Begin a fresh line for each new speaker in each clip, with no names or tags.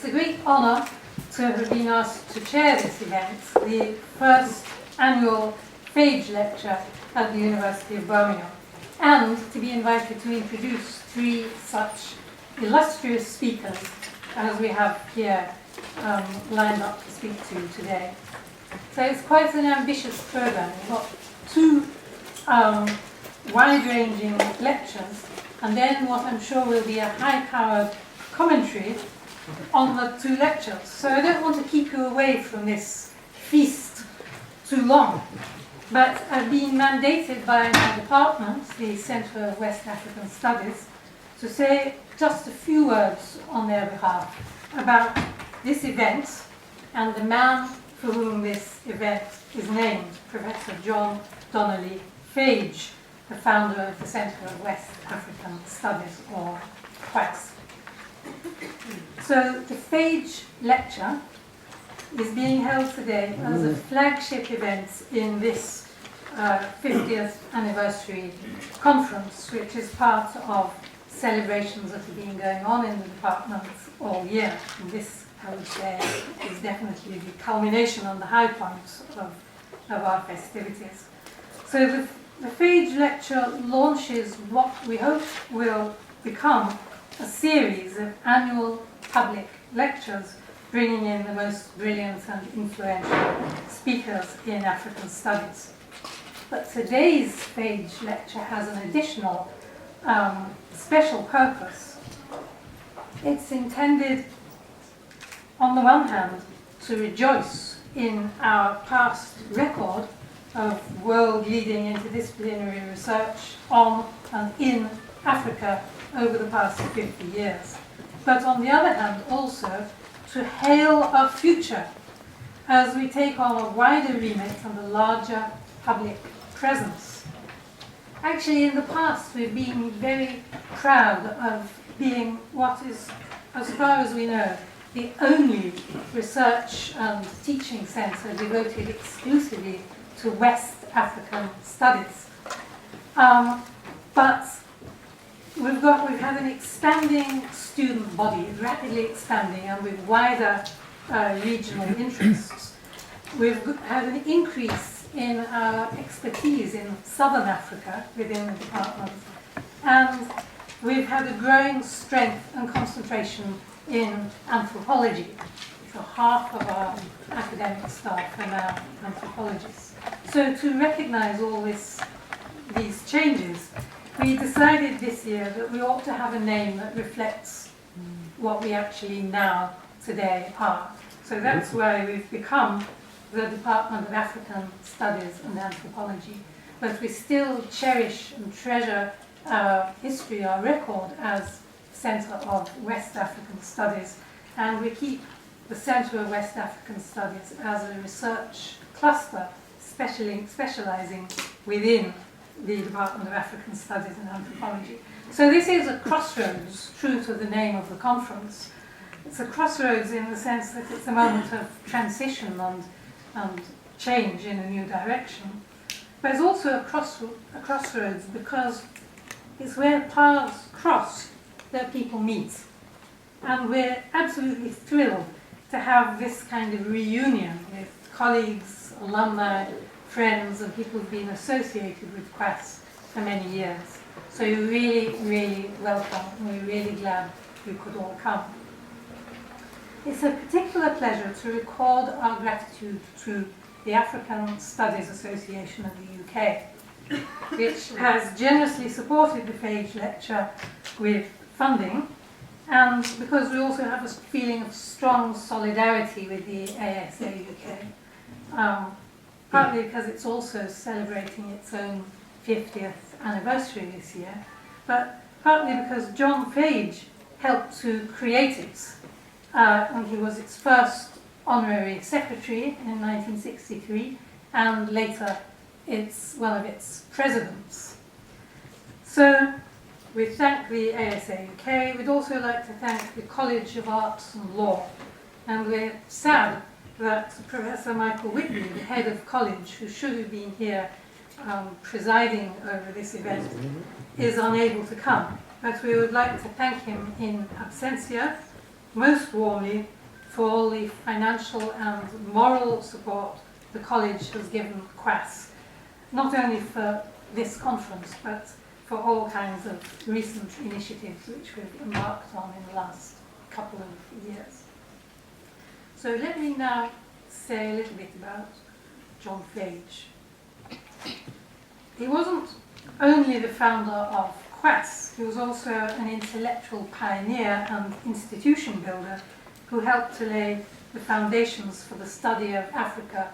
a great honour to have been asked to chair this event, the first annual Fage Lecture at the University of Birmingham, and to be invited to introduce three such illustrious speakers as we have here lined up to speak to today. So it's quite an ambitious program. We've got two wide-ranging lectures, and then what I'm sure will be a high-powered commentary on the two lectures. So I don't want to keep you away from this feast too long, but I've been mandated by my department, the Centre of West African Studies, to say just a few words on their behalf about this event and the man for whom this event is named, Professor John Fage, the founder of the Centre of West African Studies, or CWAS. So the Fage Lecture is being held today as a flagship event in this 50th anniversary conference, which is part of celebrations that have been going on in the department all year. And this, I would say, is definitely the culmination on the high point of our festivities. So the Fage Lecture launches what we hope will become a series of annual public lectures bringing in the most brilliant and influential speakers in African studies. But today's Fage Lecture has an additional special purpose. It's intended, on the one hand, to rejoice in our past record of world-leading interdisciplinary research on and in Africa over the past 50 years. But on the other hand, also to hail our future as we take on a wider remit and a larger public presence. Actually, in the past, we've been very proud of being what is, as far as we know, the only research and teaching centre devoted exclusively to West African studies. But we've had an expanding student body, rapidly expanding, and with wider regional interests. We've had an increase in our expertise in Southern Africa within the department, and we've had a growing strength and concentration in anthropology. So half of our academic staff are now anthropologists. So to recognize all these changes, we decided this year that we ought to have a name that reflects what we actually now today are. So that's why we've become the Department of African Studies and Anthropology. But we still cherish and treasure our history, our record as Centre of West African Studies, and we keep the Centre of West African Studies as a research cluster specializing within the Department of African Studies and Anthropology. So this is a crossroads, true to the name of the conference. It's a crossroads in the sense that it's a moment of transition and change in a new direction. But it's also a crossroads because it's where paths cross, that people meet. And we're absolutely thrilled to have this kind of reunion with colleagues, alumni, friends, and people who've been associated with CWAS for many years. So you're really, really welcome, and we're really glad you could all come. It's a particular pleasure to record our gratitude to the African Studies Association of the UK, which has generously supported the Fage Lecture with funding, and because we also have a feeling of strong solidarity with the ASAUK. Partly because it's also celebrating its own 50th anniversary this year, but partly because John Fage helped to create it, and he was its first honorary secretary in 1963, and later it's one of its presidents. So we thank the ASAUK. We'd also like to thank the College of Arts and Law, and we're sad that Professor Michael Whitney, the head of college, who should have been here presiding over this event, is unable to come. But we would like to thank him in absentia most warmly for all the financial and moral support the college has given CWAS, not only for this conference, but for all kinds of recent initiatives which we've embarked on in the last couple of years. So let me now say a little bit about John Fage. He wasn't only the founder of CWAS, he was also an intellectual pioneer and institution builder who helped to lay the foundations for the study of Africa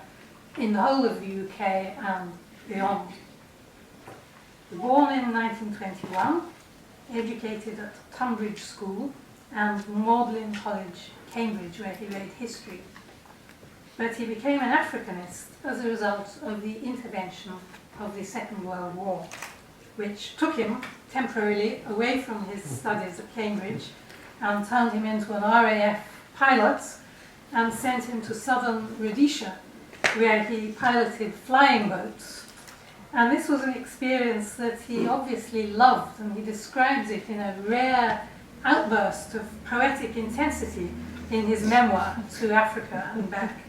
in the whole of the UK and beyond. Born in 1921, educated at Tunbridge School and Magdalen College, Cambridge, where he read history. But he became an Africanist as a result of the intervention of the Second World War, which took him temporarily away from his studies at Cambridge and turned him into an RAF pilot and sent him to southern Rhodesia, where he piloted flying boats. And this was an experience that he obviously loved, and he describes it in a rare outburst of poetic intensity in his memoir, To Africa and Back.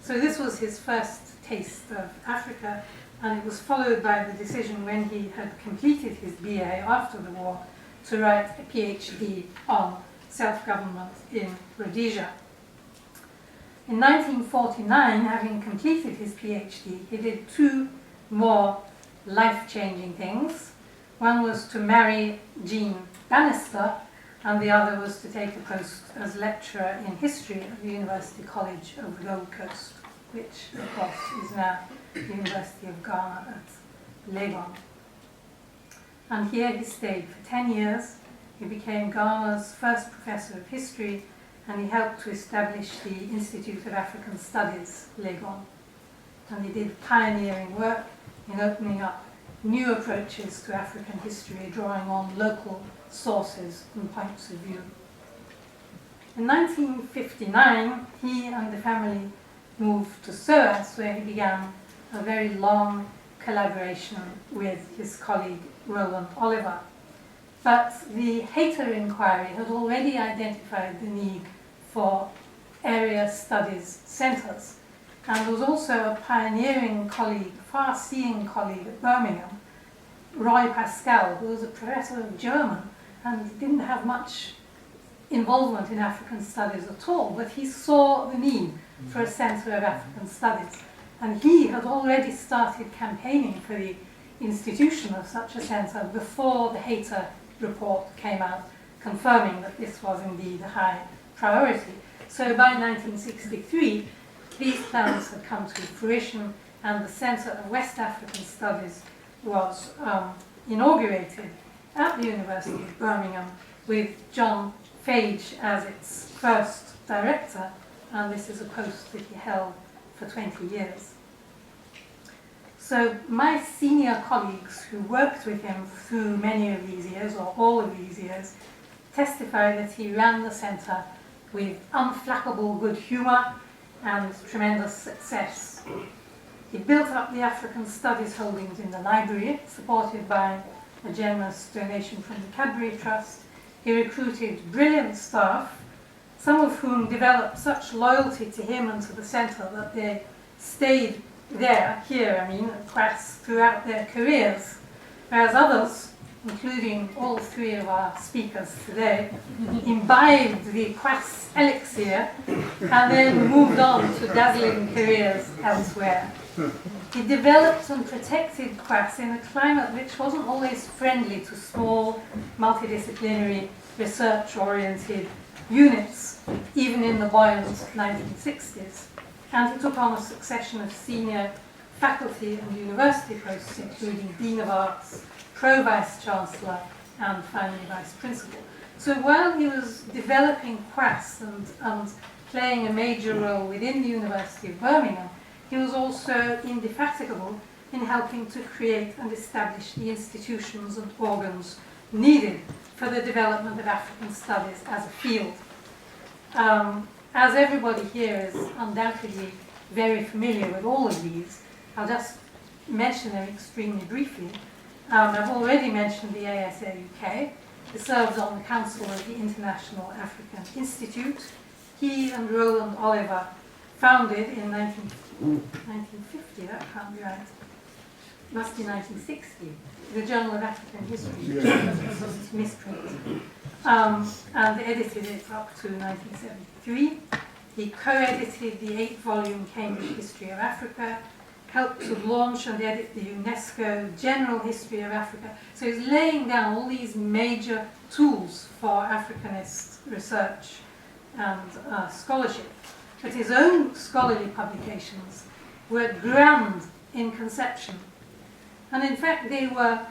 So this was his first taste of Africa, and it was followed by the decision when he had completed his BA after the war to write a PhD on self-government in Rhodesia. In 1949, having completed his PhD, he did two more life-changing things. One was to marry Jean Bannister, and the other was to take a post as lecturer in history at the University College of the Gold Coast, which, of course, is now the University of Ghana at Legon. And here he stayed for 10 years. He became Ghana's first professor of history, and he helped to establish the Institute of African Studies, Legon. And he did pioneering work in opening up new approaches to African history, drawing on local sources and points of view. In 1959, he and the family moved to CWAS, where he began a very long collaboration with his colleague Roland Oliver. But the Hayter inquiry had already identified the need for area studies centres, and was also a pioneering colleague, far-seeing colleague at Birmingham, Roy Pascal, who was a professor of German and didn't have much involvement in African studies at all, but he saw the need for a centre of African studies. And he had already started campaigning for the institution of such a centre before the Hayter report came out, confirming that this was indeed a high priority. So by 1963, these plans had come to fruition, and the Centre of West African Studies was inaugurated at the University of Birmingham with John Fage as its first director, and this is a post that he held for 20 years. So my senior colleagues who worked with him through many of these years, or all of these years, testify that he ran the centre with unflappable good humour and tremendous success. He built up the African Studies holdings in the library, supported by a generous donation from the Cadbury Trust. He recruited brilliant staff, some of whom developed such loyalty to him and to the centre that they stayed there, here, at CWAS, throughout their careers, whereas others, including all three of our speakers today, imbibed the CWAS elixir and then moved on to dazzling careers elsewhere. He developed and protected CWAS in a climate which wasn't always friendly to small, multidisciplinary, research-oriented units, even in the buoyant 1960s. And he took on a succession of senior faculty and university posts, including Dean of Arts, Pro-Vice-Chancellor, and finally Vice-Principal. So while he was developing CWAS and playing a major role within the University of Birmingham, he was also indefatigable in helping to create and establish the institutions and organs needed for the development of African studies as a field. As everybody here is undoubtedly very familiar with all of these, I'll just mention them extremely briefly. I've already mentioned the ASAUK, He serves on the Council of the International African Institute. He and Roland Oliver founded in 1950, that can't be right, must be 1960, the Journal of African History, misprint, and edited it up to 1973. He co-edited the 8-volume Cambridge History of Africa, helped to launch and edit the UNESCO General History of Africa. So he's laying down all these major tools for Africanist research and scholarship. But his own scholarly publications were grand in conception. And in fact, they were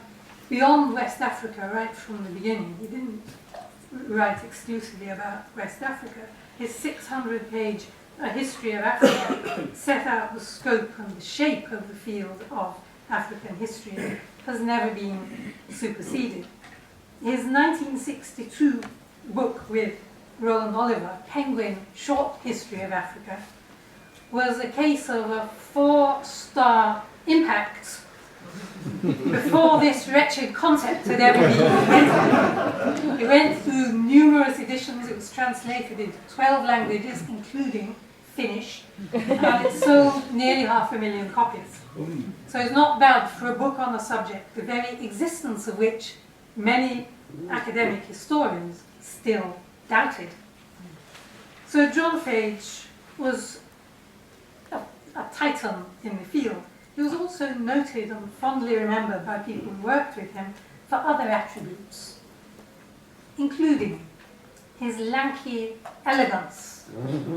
beyond West Africa right from the beginning. He didn't write exclusively about West Africa. His 600-page History of Africa set out the scope and the shape of the field of African history and has never been superseded. His 1962 book with Roland Oliver, Penguin Short History of Africa, was a case of a 4-star impact before this wretched concept had ever been invented. It went through numerous editions. It was translated into 12 languages, including Finnish, and it sold nearly 500,000 copies. So it's not bad for a book on a subject, the very existence of which many academic historians still doubted. So John Fage was a titan in the field. He was also noted and fondly remembered by people who worked with him for other attributes, including his lanky elegance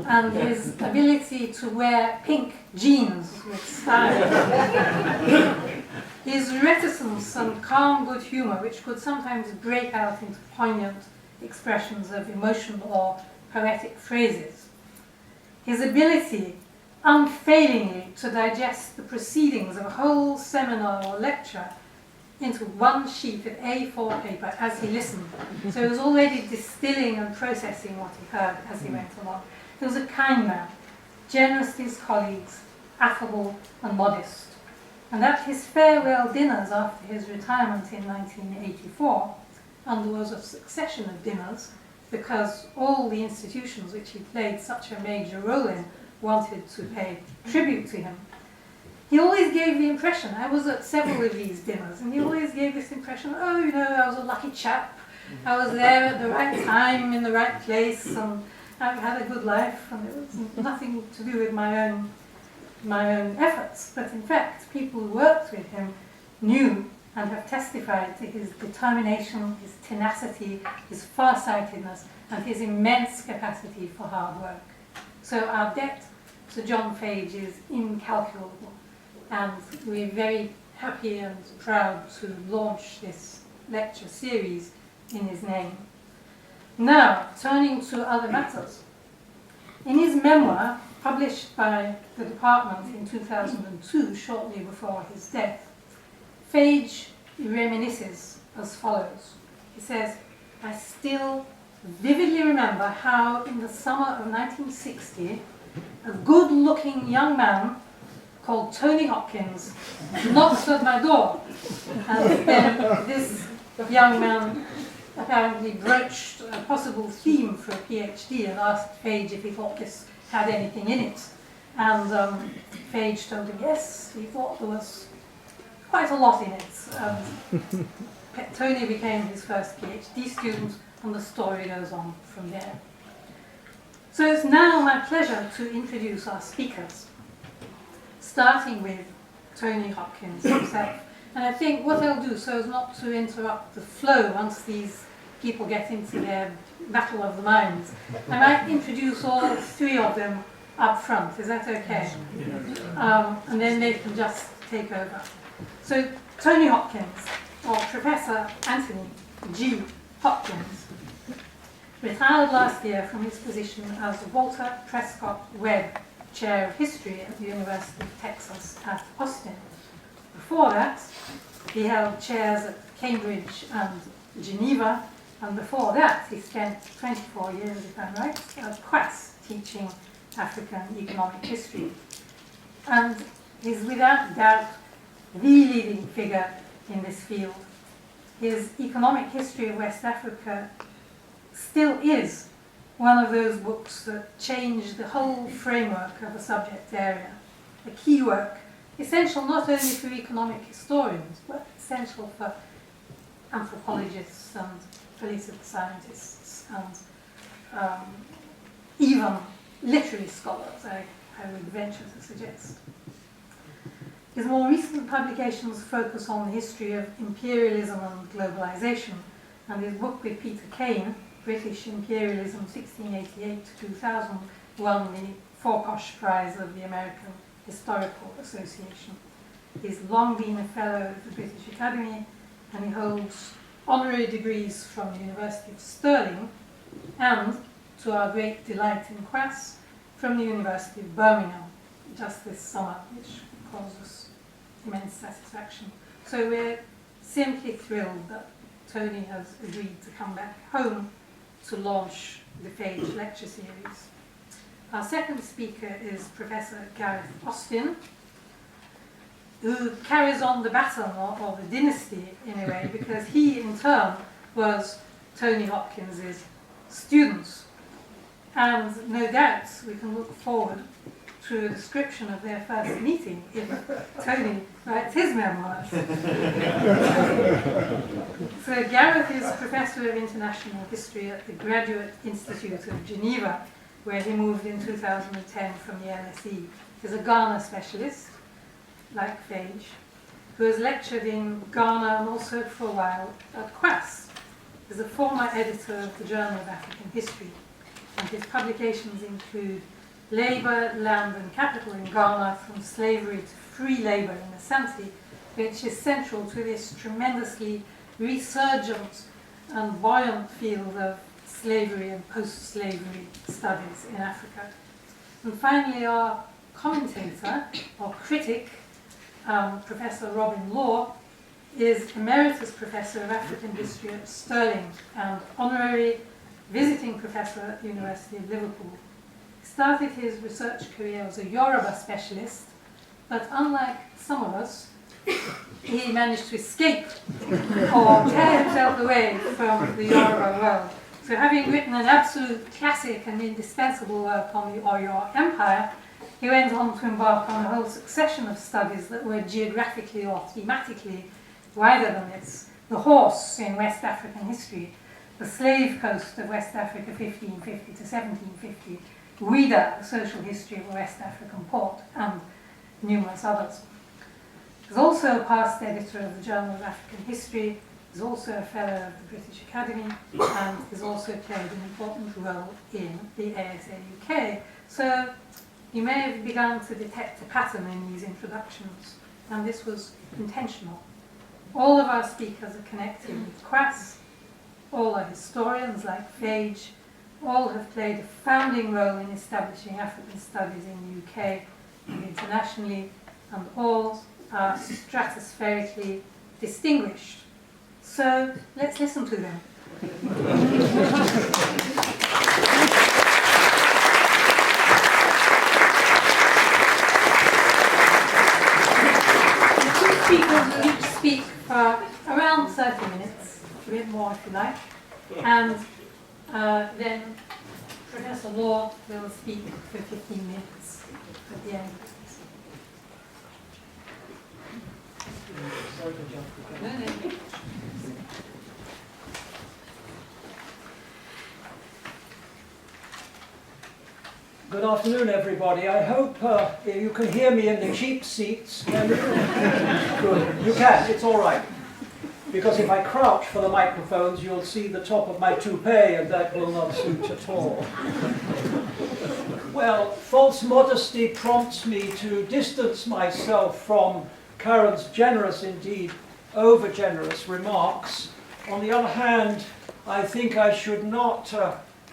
and his ability to wear pink jeans with style, his reticence and calm good humour, which could sometimes break out into poignant expressions of emotion or poetic phrases, his ability unfailingly to digest the proceedings of a whole seminar or lecture into one sheet of A4 paper as he listened. So he was already distilling and processing what he heard as he went along. He was a kind man, generous to his colleagues, affable and modest. And at his farewell dinners after his retirement in 1984, and there was a succession of dinners because all the institutions which he played such a major role in wanted to pay tribute to him. He always gave the impression, I was at several of these dinners, and he always gave this impression, oh, you know, I was a lucky chap, I was there at the right time, in the right place, and I had a good life, and it was nothing to do with my own efforts. But in fact, people who worked with him knew and have testified to his determination, his tenacity, his farsightedness, and his immense capacity for hard work. So our debt to John Fage is incalculable, and we're very happy and proud to launch this lecture series in his name. Now, turning to other matters. In his memoir, published by the department in 2002, shortly before his death, Fage reminisces as follows. He says, I still vividly remember how in the summer of 1960, a good-looking young man called Tony Hopkins knocks at my door. And then this young man apparently broached a possible theme for a PhD and asked Fage if he thought this had anything in it. And Fage told him yes, he thought there was quite a lot in it. Tony became his first PhD student, and the story goes on from there. So it's now my pleasure to introduce our speakers, starting with Tony Hopkins himself. And I think what I'll do, so as not to interrupt the flow once these people get into their battle of the minds, I might introduce all 3 of them up front. Is that okay? And then they can just take over. So Tony Hopkins, or Professor Anthony G. Hopkins, retired last year from his position as the Walter Prescott Webb Chair of History at the University of Texas at Austin. Before that, he held chairs at Cambridge and Geneva, and before that he spent 24 years, if I'm right, at CWAS teaching African economic history. And he's without doubt the leading figure in this field. his Economic History of West Africa still is one of those books that changed the whole framework of a subject area. A key work, essential not only for economic historians, but essential for anthropologists and political scientists and even literary scholars, I would venture to suggest. His more recent publications focus on the history of imperialism and globalization, and his book with Peter Kane, British Imperialism 1688 to 2000, won the Forkosh Prize of the American Historical Association. He's long been a fellow of the British Academy, and he holds honorary degrees from the University of Stirling and, to our great delight in CWAS, from the University of Birmingham just this summer, which caused us immense satisfaction. So we're simply thrilled that Tony has agreed to come back home to launch the Fage Lecture series. Our second speaker is Professor Gareth Austin, who carries on the baton of the dynasty in a way, because he in turn was Tony Hopkins' student. And no doubt we can look forward to a description of their first meeting if Tony writes his memoirs. So Gareth is Professor of International History at the Graduate Institute of Geneva, where he moved in 2010 from the LSE. He's a Ghana specialist, like Fage, who has lectured in Ghana and also for a while at CWAS. He's a former editor of the Journal of African History, and his publications include Labour, Land and Capital in Ghana, from Slavery to Free Labour in Asante, which is central to this tremendously resurgent and buoyant field of slavery and post-slavery studies in Africa. And finally, our commentator, or critic, Professor Robin Law, is Emeritus Professor of African History at Stirling and Honorary Visiting Professor at the University of Liverpool. He started his research career as a Yoruba specialist, but unlike some of us, he managed to escape or tear himself away from the Yoruba world. So having written an absolute classic and indispensable work on the Oyo Empire, he went on to embark on a whole succession of studies that were geographically or thematically wider than this. The horse in West African history, the slave coast of West Africa 1550 to 1750, Ouida, the social history of a West African port, and numerous others. He's also a past editor of the Journal of African History, he's also a fellow of the British Academy, and he's also played an important role in the ASAUK. So you may have begun to detect a pattern in these introductions, and this was intentional. All of our speakers are connected with CWAS, all are historians like Fage, all have played a founding role in establishing African studies in the UK and internationally, and all are stratospherically distinguished. So let's listen to them. The two speakers will each speak for around 30 minutes, a bit more if you like, and then Professor Law will speak for 15 minutes at the end.
Good afternoon, everybody. I hope you can hear me in the cheap seats. Good. You can. It's all right. Because if I crouch for the microphones, you'll see the top of my toupee, and that will not suit at all. Well, false modesty prompts me to distance myself from Karen's generous, indeed over-generous remarks. On the other hand, I think I should not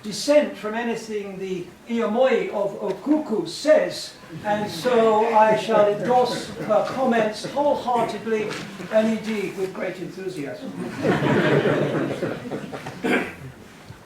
dissent from anything the Iomoi of Okuku says, and so I shall endorse her comments wholeheartedly and indeed with great enthusiasm.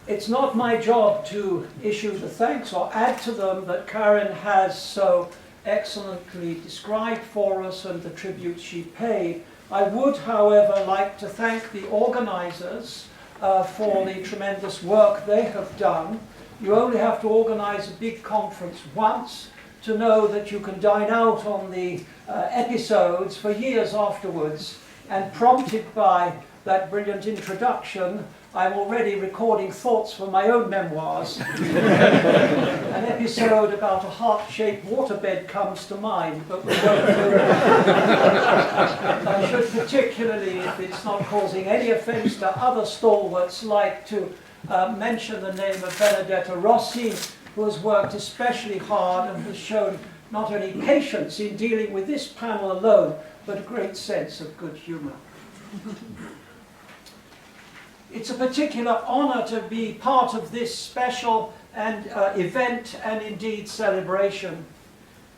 It's not my job to issue the thanks or add to them that Karen has so excellently described for us and the tribute she paid, I would, however, like to thank the organisers for the tremendous work they have done. You only have to organise a big conference once to know that you can dine out on the episodes for years afterwards, and prompted by that brilliant introduction, I'm already recording thoughts for my own memoirs. An episode about a heart-shaped waterbed comes to mind, but we won't do that. I should particularly, if it's not causing any offence to other stalwarts, like to mention the name of Benedetta Rossi, who has worked especially hard and has shown not only patience in dealing with this panel alone, but a great sense of good humour. It's a particular honour to be part of this special event and indeed celebration.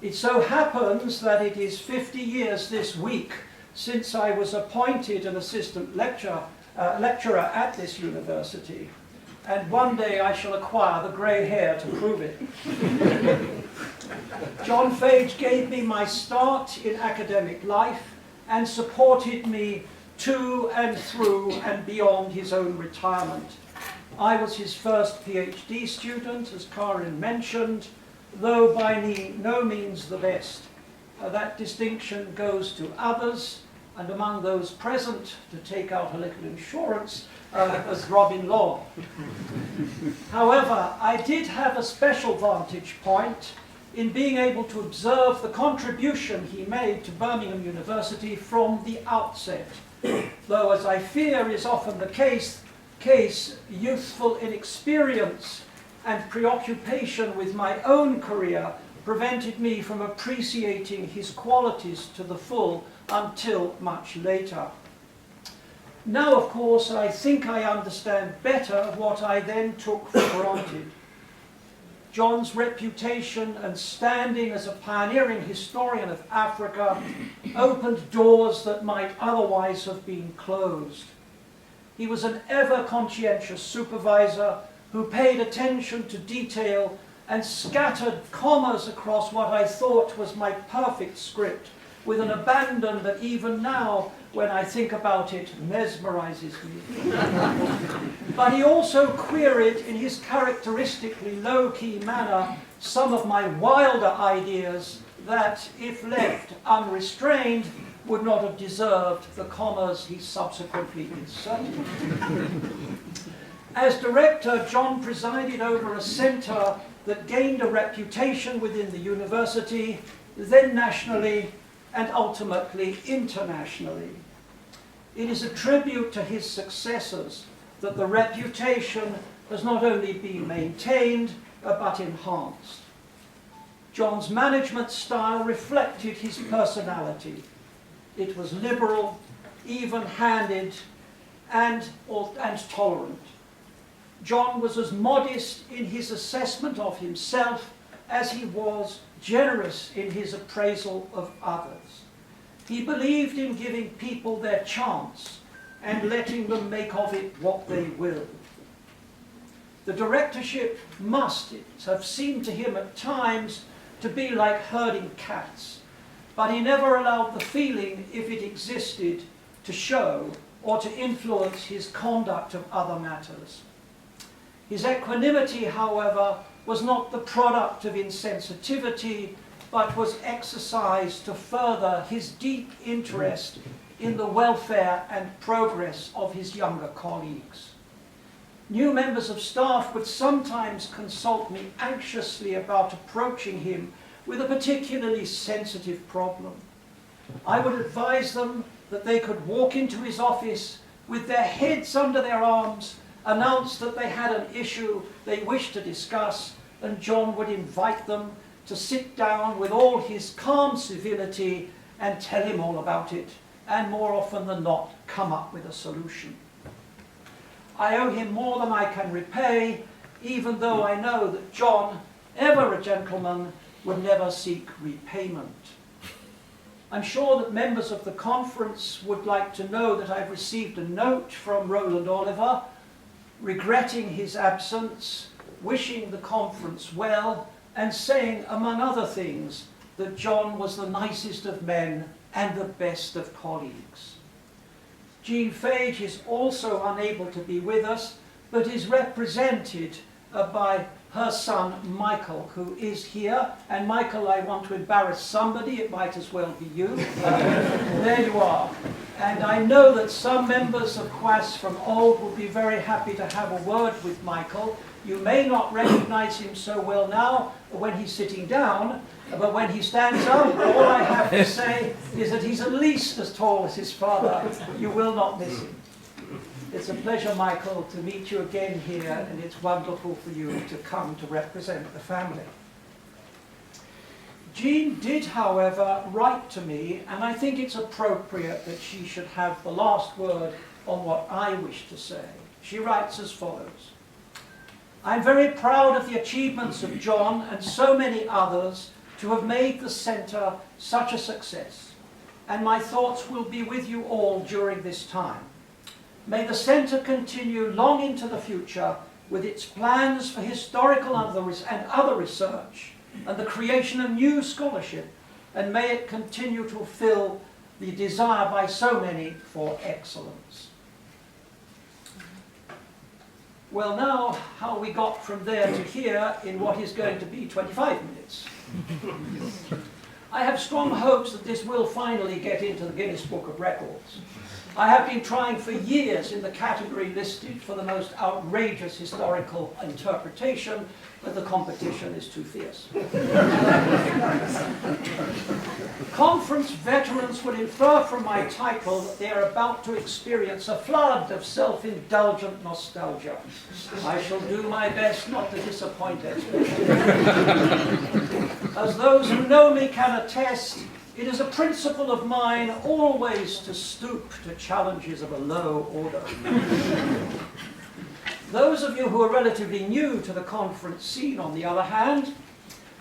It so happens that it is 50 years this week since I was appointed an assistant lecturer at this university, and one day I shall acquire the grey hair to prove it. John Fage gave me my start in academic life and supported me to and through and beyond his own retirement. I was his first PhD student, as Karin mentioned, though by no means the best. That distinction goes to others, and among those present, to take out a little insurance, was Robin Law. However, I did have a special vantage point in being able to observe the contribution he made to Birmingham University from the outset. Though, as I fear is often the case, youthful inexperience and preoccupation with my own career prevented me from appreciating his qualities to the full until much later. Now, of course, I think I understand better what I then took for granted. John's reputation and standing as a pioneering historian of Africa opened doors that might otherwise have been closed. He was an ever conscientious supervisor who paid attention to detail and scattered commas across what I thought was my perfect script with an abandon that even now, when I think about it, mesmerizes me. But he also queried in his characteristically low-key manner some of my wilder ideas that, if left unrestrained, would not have deserved the commas he subsequently inserted. As director, John presided over a centre that gained a reputation within the university, then nationally, and ultimately internationally. It is a tribute to his successors that the reputation has not only been maintained, but enhanced. John's management style reflected his personality. It was liberal, even-handed, and tolerant. John was as modest in his assessment of himself as he was generous in his appraisal of others. He believed in giving people their chance and letting them make of it what they will. The directorship must have seemed to him at times to be like herding cats, but he never allowed the feeling, if it existed, to show or to influence his conduct of other matters. His equanimity, however, was not the product of insensitivity, but was exercised to further his deep interest in the welfare and progress of his younger colleagues. New members of staff would sometimes consult me anxiously about approaching him with a particularly sensitive problem. I would advise them that they could walk into his office with their heads under their arms, announce that they had an issue they wished to discuss, and John would invite them to sit down with all his calm civility and tell him all about it, and more often than not, come up with a solution. I owe him more than I can repay, even though I know that John, ever a gentleman, would never seek repayment. I'm sure that members of the conference would like to know that I've received a note from Roland Oliver, regretting his absence, wishing the conference well, and saying, among other things, that John was the nicest of men and the best of colleagues. Jean Fage is also unable to be with us, but is represented by her son Michael, who is here. And Michael, I want to embarrass somebody, it might as well be you. There you are. And I know that some members of CWAS from old will be very happy to have a word with Michael. You may not recognize him so well now when he's sitting down, but when he stands up, all I have to say is that he's at least as tall as his father. You will not miss him. It's a pleasure, Michael, to meet you again here, and it's wonderful for you to come to represent the family. Jean did, however, write to me, and I think it's appropriate that she should have the last word on what I wish to say. She writes as follows. I'm very proud of the achievements of John and so many others to have made the Centre such a success, and my thoughts will be with you all during this time. May the Centre continue long into the future with its plans for historical and other research and the creation of new scholarship, and may it continue to fulfill the desire by so many for excellence. Well, now, how we got from there to here in what is going to be 25 minutes. I have strong hopes that this will finally get into the Guinness Book of Records. I have been trying for years in the category listed for the most outrageous historical interpretation, but the competition is too fierce. Conference veterans will infer from my title that they are about to experience a flood of self-indulgent nostalgia. I shall do my best not to disappoint expectations. As those who know me can attest, it is a principle of mine always to stoop to challenges of a low order. Those of you who are relatively new to the conference scene, on the other hand,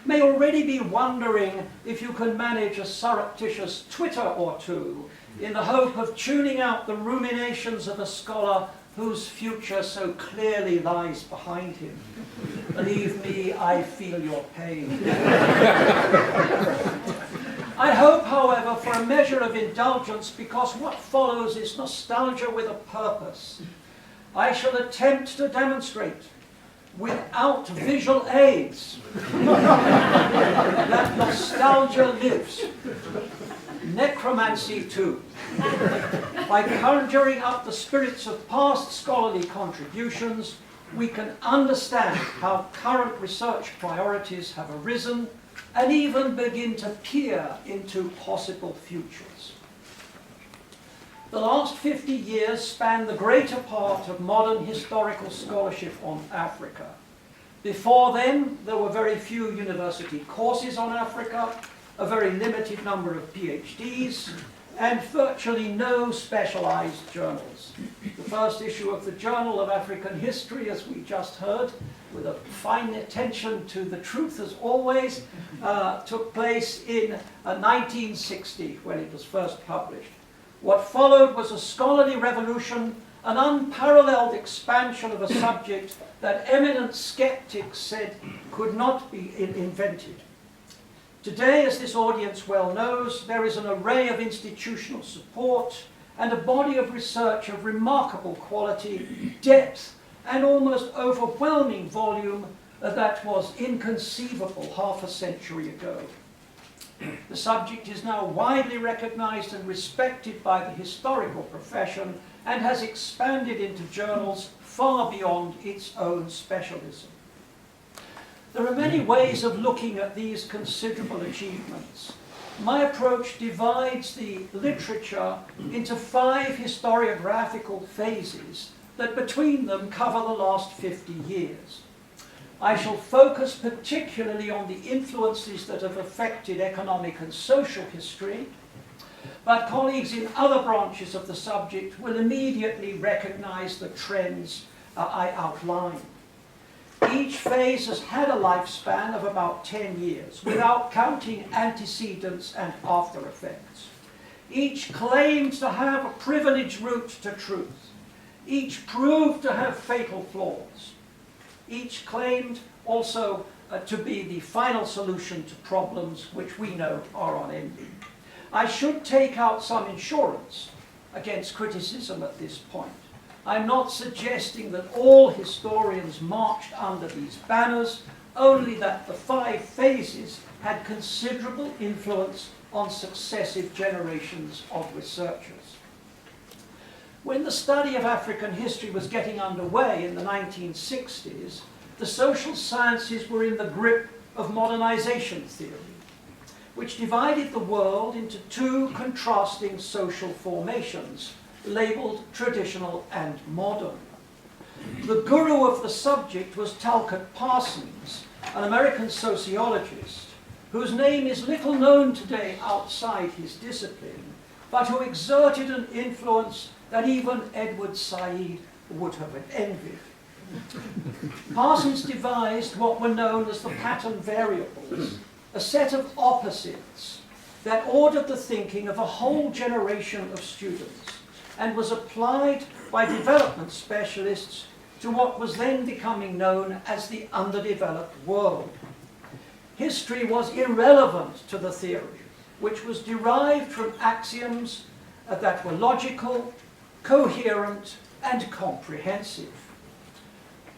may already be wondering if you can manage a surreptitious Twitter or two in the hope of tuning out the ruminations of a scholar whose future so clearly lies behind him. Believe me, I feel your pain. I hope, however, for a measure of indulgence, because what follows is nostalgia with a purpose. I shall attempt to demonstrate, without visual aids, that nostalgia lives. Necromancy too. By conjuring up the spirits of past scholarly contributions, we can understand how current research priorities have arisen and even begin to peer into possible futures. The last 50 years span the greater part of modern historical scholarship on Africa. Before then, there were very few university courses on Africa, a very limited number of PhDs, and virtually no specialized journals. The first issue of the Journal of African History, as we just heard, with a fine attention to the truth as always, took place in 1960 when it was first published. What followed was a scholarly revolution, an unparalleled expansion of a subject that eminent skeptics said could not be invented. Today, as this audience well knows, there is an array of institutional support and a body of research of remarkable quality, depth, and almost overwhelming volume that was inconceivable half a century ago. The subject is now widely recognized and respected by the historical profession and has expanded into journals far beyond its own specialism. There are many ways of looking at these considerable achievements. My approach divides the literature into 5 historiographical phases that between them cover the last 50 years. I shall focus particularly on the influences that have affected economic and social history, but colleagues in other branches of the subject will immediately recognize the trends I outline. Each phase has had a lifespan of about 10 years, without counting antecedents and after effects. Each claimed to have a privileged route to truth. Each proved to have fatal flaws. Each claimed also to be the final solution to problems which we know are unending. I should take out some insurance against criticism at this point. I'm not suggesting that all historians marched under these banners, only that the 5 phases had considerable influence on successive generations of researchers. When the study of African history was getting underway in the 1960s, the social sciences were in the grip of modernization theory, which divided the world into 2 contrasting social formations, labeled traditional and modern. The guru of the subject was Talcott Parsons, an American sociologist, whose name is little known today outside his discipline, but who exerted an influence that even Edward Said would have envied. Parsons devised what were known as the pattern variables, a set of opposites that ordered the thinking of a whole generation of students and was applied by development specialists to what was then becoming known as the underdeveloped world. History was irrelevant to the theory, which was derived from axioms that were logical, coherent, and comprehensive.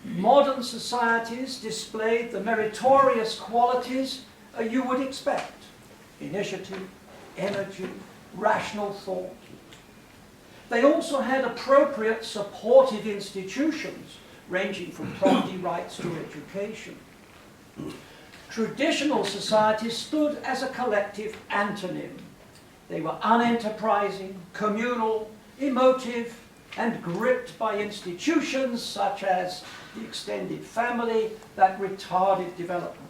Modern societies displayed the meritorious qualities you would expect: initiative, energy, rational thought. They also had appropriate supportive institutions, ranging from property rights to education. Traditional societies stood as a collective antonym. They were unenterprising, communal, emotive, and gripped by institutions such as the extended family that retarded development.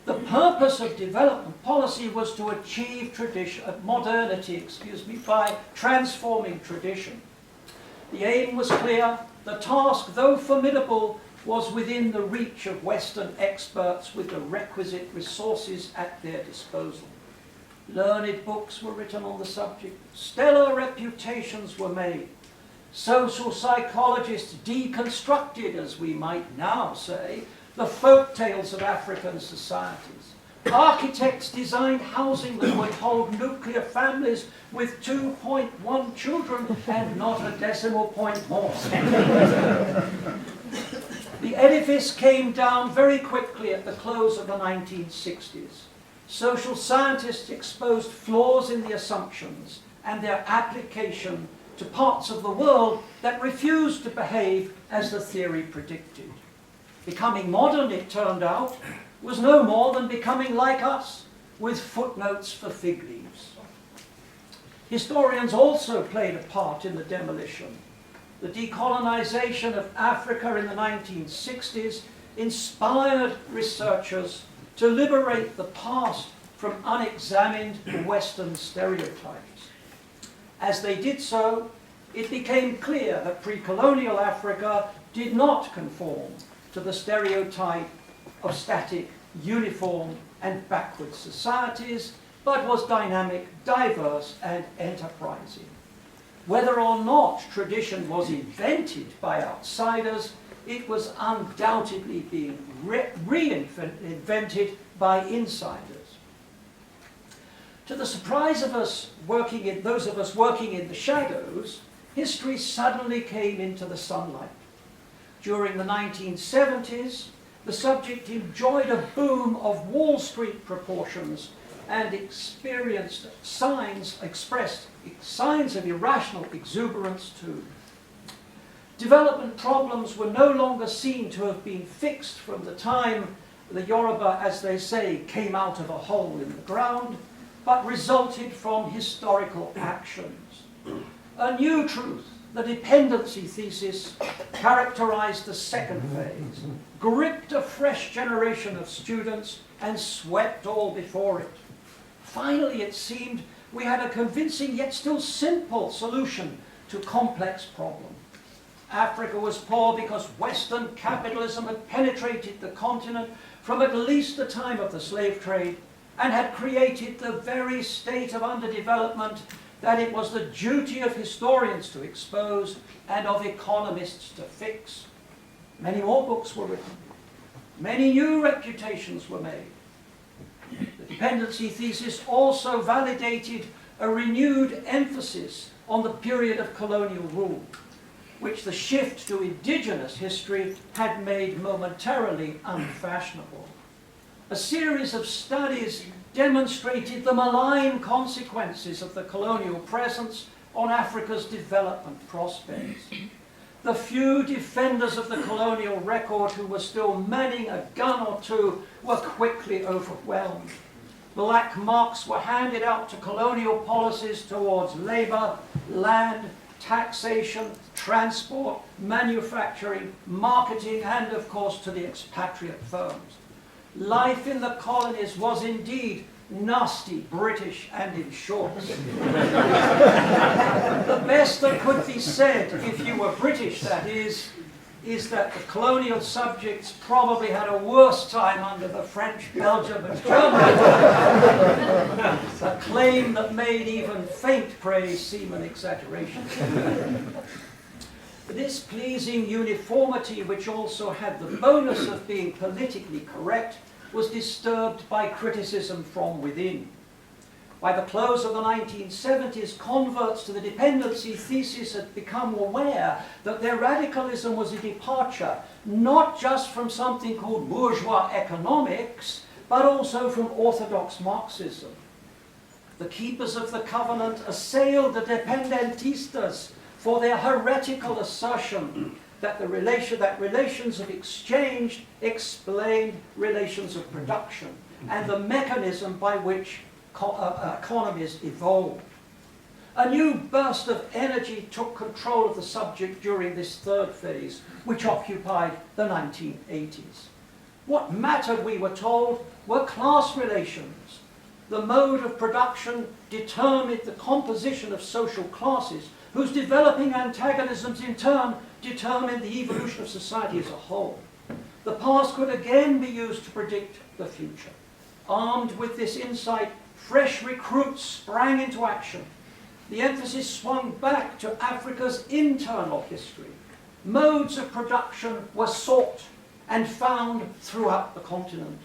The purpose of development policy was to achieve modernity by transforming tradition. The aim was clear. The task, though formidable, was within the reach of Western experts with the requisite resources at their disposal. Learned books were written on the subject. Stellar reputations were made. Social psychologists deconstructed, as we might now say, the folk tales of African societies. Architects designed housing that would hold nuclear families with 2.1 children and not a decimal point more. The edifice came down very quickly at the close of the 1960s. Social scientists exposed flaws in the assumptions and their application to parts of the world that refused to behave as the theory predicted. Becoming modern, it turned out, was no more than becoming like us, with footnotes for fig leaves. Historians also played a part in the demolition. The decolonization of Africa in the 1960s inspired researchers to liberate the past from unexamined Western stereotypes. As they did so, it became clear that pre-colonial Africa did not conform to the stereotype of static, uniform, and backward societies, but was dynamic, diverse, and enterprising. Whether or not tradition was invented by outsiders, it was undoubtedly being reinvented by insiders. To the surprise of those of us working in the shadows, history suddenly came into the sunlight. During the 1970s, the subject enjoyed a boom of Wall Street proportions and experienced signs of irrational exuberance too. Development problems were no longer seen to have been fixed from the time the Yoruba, as they say, came out of a hole in the ground, but resulted from historical actions. A new truth, the dependency thesis, characterized the second phase, gripped a fresh generation of students and swept all before it. Finally, it seemed we had a convincing yet still simple solution to complex problems. Africa was poor because Western capitalism had penetrated the continent from at least the time of the slave trade and had created the very state of underdevelopment that it was the duty of historians to expose and of economists to fix. Many more books were written. Many new reputations were made. The dependency thesis also validated a renewed emphasis on the period of colonial rule, which the shift to indigenous history had made momentarily unfashionable. A series of studies demonstrated the malign consequences of the colonial presence on Africa's development prospects. The few defenders of the colonial record who were still manning a gun or two were quickly overwhelmed. Black marks were handed out to colonial policies towards labour, land, taxation, transport, manufacturing, marketing, and of course to the expatriate firms. Life in the colonies was indeed nasty, British, and in shorts. The best that could be said, if you were British that is that the colonial subjects probably had a worse time under the French, Belgium, and Germany. A claim that made even faint praise seem an exaggeration. This pleasing uniformity, which also had the bonus of being politically correct, was disturbed by criticism from within. By the close of the 1970s, converts to the dependency thesis had become aware that their radicalism was a departure not just from something called bourgeois economics, but also from orthodox Marxism. The keepers of the covenant assailed the dependentistas for their heretical assertion that relations of exchange explained relations of production and the mechanism by which economies evolved. A new burst of energy took control of the subject during this third phase, which occupied the 1980s. What mattered, we were told, were class relations. The mode of production determined the composition of social classes, whose developing antagonisms in turn determined the evolution of society as a whole. The past could again be used to predict the future. Armed with this insight, fresh recruits sprang into action. The emphasis swung back to Africa's internal history. Modes of production were sought and found throughout the continent.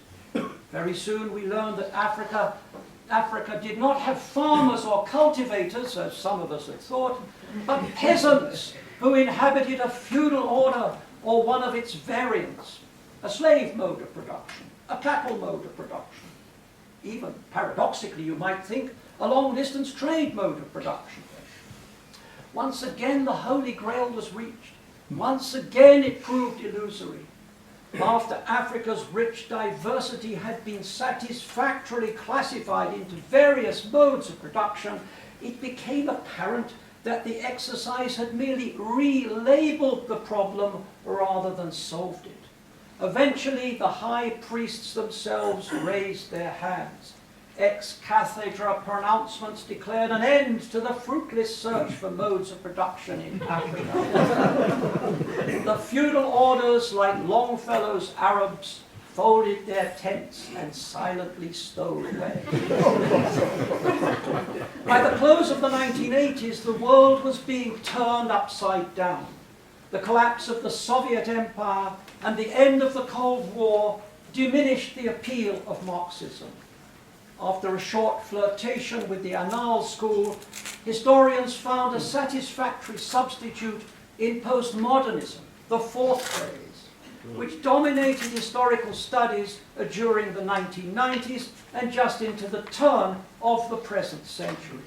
Very soon we learned that Africa did not have farmers or cultivators, as some of us had thought, but peasants who inhabited a feudal order or one of its variants, a slave mode of production, a cattle mode of production, even, paradoxically you might think, a long-distance trade mode of production. Once again the Holy Grail was reached. Once again it proved illusory. After Africa's rich diversity had been satisfactorily classified into various modes of production, it became apparent that the exercise had merely relabeled the problem rather than solved it. Eventually, the high priests themselves raised their hands. Ex cathedra pronouncements declared an end to the fruitless search for modes of production in Africa. The feudal orders, like Longfellow's Arabs, folded their tents and silently stole away. By the close of the 1980s, the world was being turned upside down. The collapse of the Soviet Empire and the end of the Cold War diminished the appeal of Marxism. After a short flirtation with the Annales school, historians found a satisfactory substitute in postmodernism, the fourth phase, which dominated historical studies during the 1990s and just into the turn of the present century.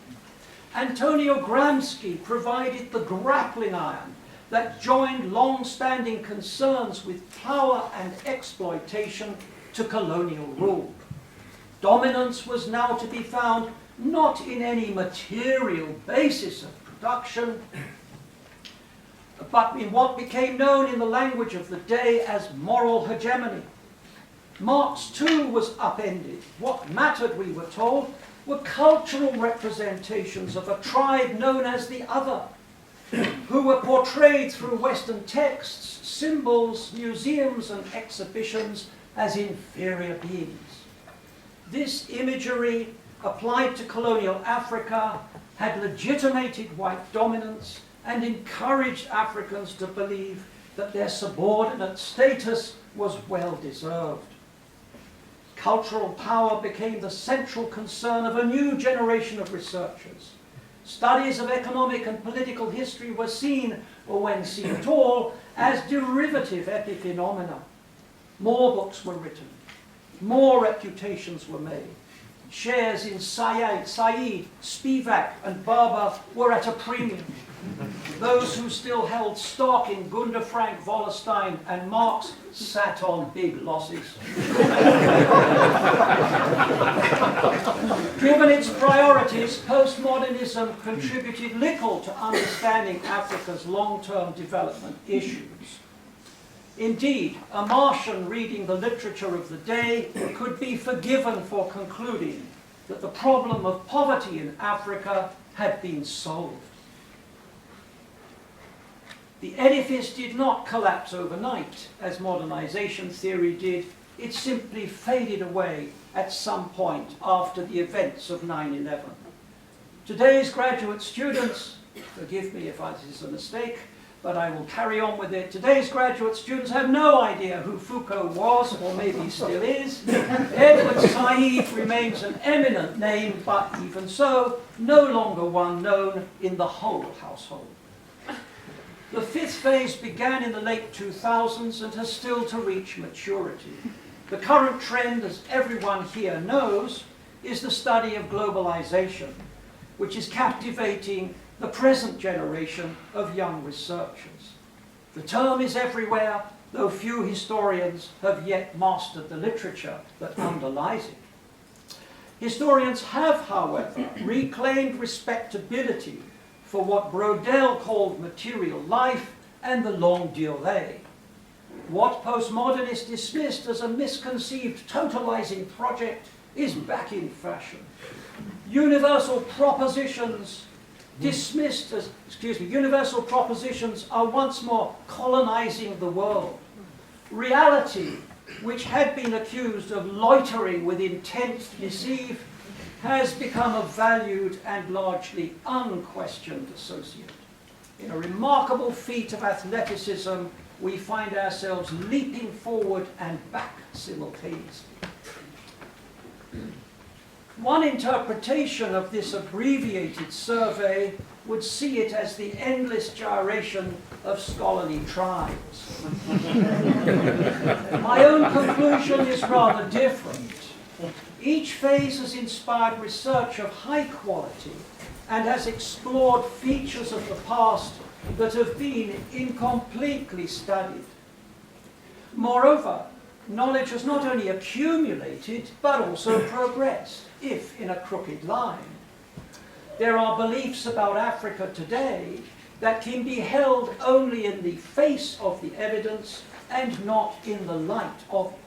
Antonio Gramsci provided the grappling iron that joined long-standing concerns with power and exploitation to colonial rule. Dominance was now to be found not in any material basis of production, but in what became known in the language of the day as moral hegemony. Marx too was upended. What mattered, we were told, were cultural representations of a tribe known as the other, who were portrayed through Western texts, symbols, museums, and exhibitions as inferior beings. This imagery, applied to colonial Africa, had legitimated white dominance and encouraged Africans to believe that their subordinate status was well deserved. Cultural power became the central concern of a new generation of researchers. Studies of economic and political history were seen, or when seen at all, as derivative epiphenomena. More books were written, more reputations were made. Shares in Said, Spivak, and Barber were at a premium. Those who still held stock in Gunder Frank, Wallerstein, and Marx sat on big losses. Given its priorities, postmodernism contributed little to understanding Africa's long-term development issues. Indeed, a Martian reading the literature of the day could be forgiven for concluding that the problem of poverty in Africa had been solved. The edifice did not collapse overnight, as modernization theory did. It simply faded away at some point after the events of 9/11. Today's graduate students, forgive me if this is a mistake, but I will carry on with it. Today's graduate students have no idea who Foucault was, or maybe still is. Edward Said remains an eminent name, but even so, no longer one known in the whole household. The fifth phase began in the late 2000s and has still to reach maturity. The current trend, as everyone here knows, is the study of globalization, which is captivating the present generation of young researchers. The term is everywhere, though few historians have yet mastered the literature that underlies it. Historians have, however, reclaimed respectability for what Brodel called material life and the Longue Durée. What postmodernists dismissed as a misconceived totalizing project is back in fashion. Universal propositions universal propositions are once more colonizing the world. Reality, which had been accused of loitering with intent to deceive, has become a valued and largely unquestioned associate. In a remarkable feat of athleticism, we find ourselves leaping forward and back simultaneously. One interpretation of this abbreviated survey would see it as the endless gyration of scholarly tribes. My own conclusion is rather different. Each phase has inspired research of high quality and has explored features of the past that have been incompletely studied. Moreover, knowledge has not only accumulated, but also progressed, if in a crooked line. There are beliefs about Africa today that can be held only in the face of the evidence and not in the light of it.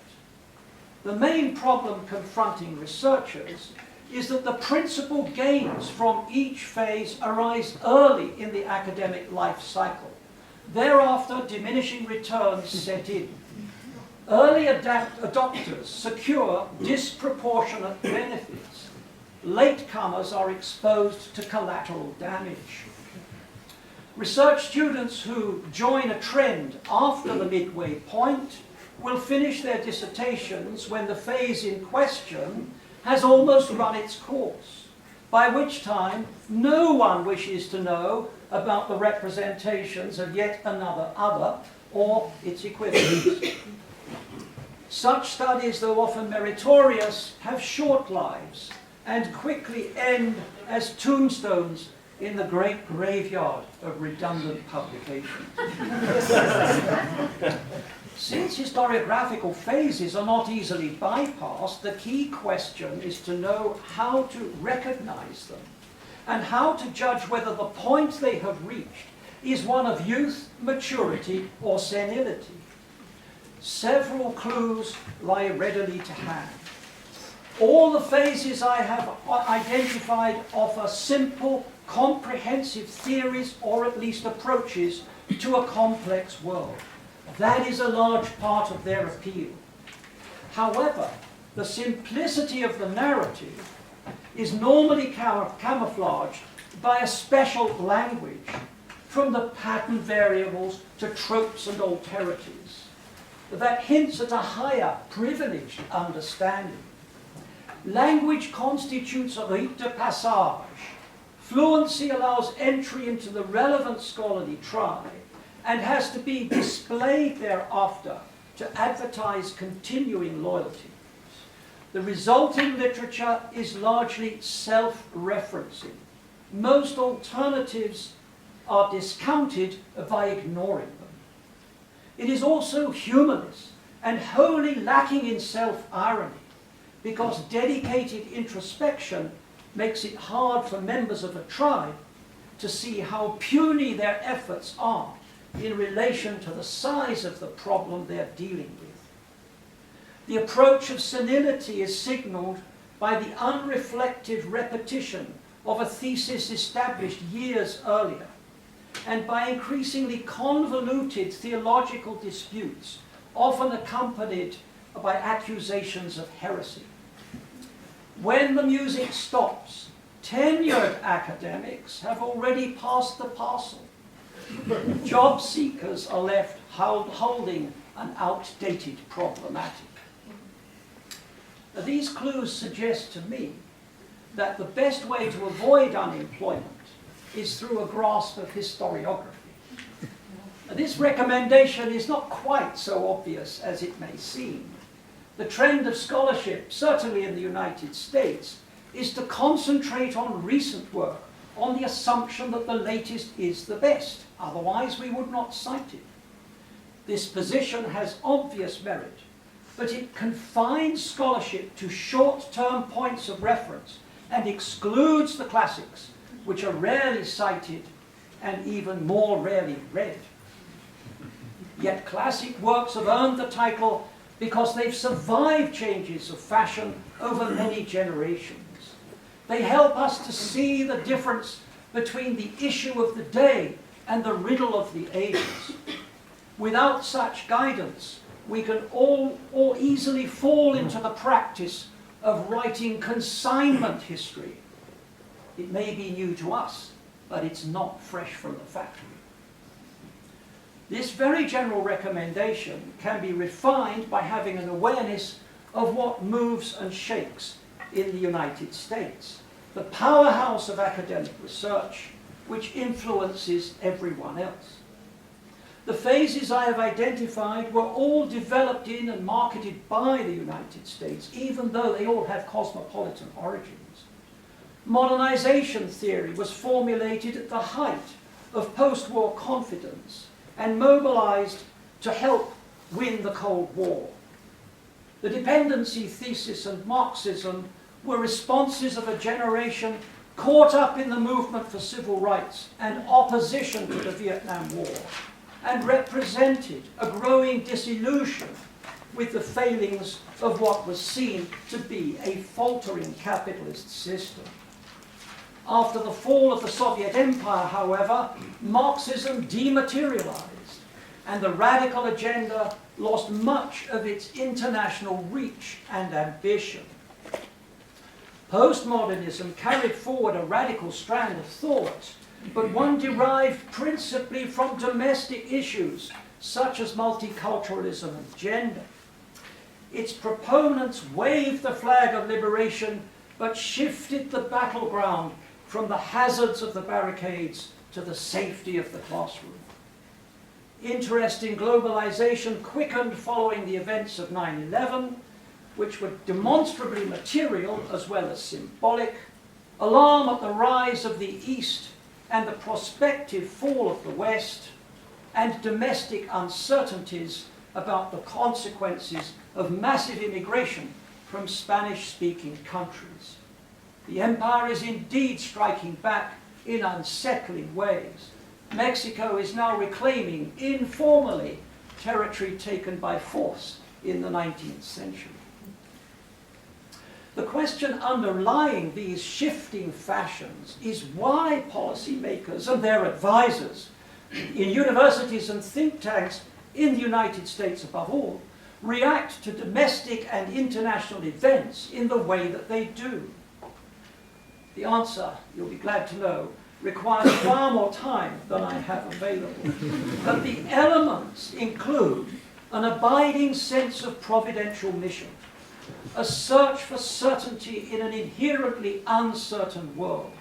The main problem confronting researchers is that the principal gains from each phase arise early in the academic life cycle. Thereafter, diminishing returns set in. Early adopters secure disproportionate benefits. Latecomers are exposed to collateral damage. Research students who join a trend after the midway point will finish their dissertations when the phase in question has almost run its course, by which time no one wishes to know about the representations of yet another other or its equivalents. Such studies, though often meritorious, have short lives and quickly end as tombstones in the great graveyard of redundant publications. Since historiographical phases are not easily bypassed, the key question is to know how to recognize them and how to judge whether the point they have reached is one of youth, maturity, or senility. Several clues lie readily to hand. All the phases I have identified offer simple, comprehensive theories or at least approaches to a complex world. That is a large part of their appeal. However, the simplicity of the narrative is normally camouflaged by a special language, from the pattern variables to tropes and alterities, that hints at a higher, privileged understanding. Language constitutes a rite de passage, Fluency allows entry into the relevant scholarly tribe and has to be displayed thereafter to advertise continuing loyalty. The resulting literature is largely self-referencing. Most alternatives are discounted by ignoring them. It is also humorless and wholly lacking in self-irony, because dedicated introspection makes it hard for members of a tribe to see how puny their efforts are in relation to the size of the problem they're dealing with. The approach of senility is signaled by the unreflective repetition of a thesis established years earlier, and by increasingly convoluted theological disputes, often accompanied by accusations of heresy. When the music stops, tenured academics have already passed the parcel. Job seekers are left holding an outdated problematic. Now, these clues suggest to me that the best way to avoid unemployment is through a grasp of historiography. Now, this recommendation is not quite so obvious as it may seem. The trend of scholarship, certainly in the United States, is to concentrate on recent work on the assumption that the latest is the best. Otherwise, we would not cite it. This position has obvious merit, but it confines scholarship to short-term points of reference and excludes the classics, which are rarely cited and even more rarely read. Yet classic works have earned the title because they've survived changes of fashion over many generations. They help us to see the difference between the issue of the day and the riddle of the ages. Without such guidance, we can all easily fall into the practice of writing consignment history. It may be new to us, but it's not fresh from the factory. This very general recommendation can be refined by having an awareness of what moves and shakes in the United States, the powerhouse of academic research, which influences everyone else. The phases I have identified were all developed in and marketed by the United States, even though they all have cosmopolitan origins. Modernization theory was formulated at the height of post-war confidence and mobilized to help win the Cold War. The dependency thesis and Marxism were responses of a generation caught up in the movement for civil rights and opposition to the Vietnam War, and represented a growing disillusion with the failings of what was seen to be a faltering capitalist system. After the fall of the Soviet Empire, however, Marxism dematerialized, and the radical agenda lost much of its international reach and ambition. Postmodernism carried forward a radical strand of thought, but one derived principally from domestic issues such as multiculturalism and gender. Its proponents waved the flag of liberation, but shifted the battleground from the hazards of the barricades to the safety of the classroom. Interest in globalization quickened following the events of 9/11, which were demonstrably material as well as symbolic, alarm at the rise of the East and the prospective fall of the West, and domestic uncertainties about the consequences of massive immigration from Spanish-speaking countries. The empire is indeed striking back in unsettling ways. Mexico is now reclaiming, informally, territory taken by force in the 19th century. The question underlying these shifting fashions is why policymakers and their advisors in universities and think tanks in the United States above all react to domestic and international events in the way that they do. The answer, you'll be glad to know, requires far more time than I have available. But the elements include an abiding sense of providential mission, a search for certainty in an inherently uncertain world,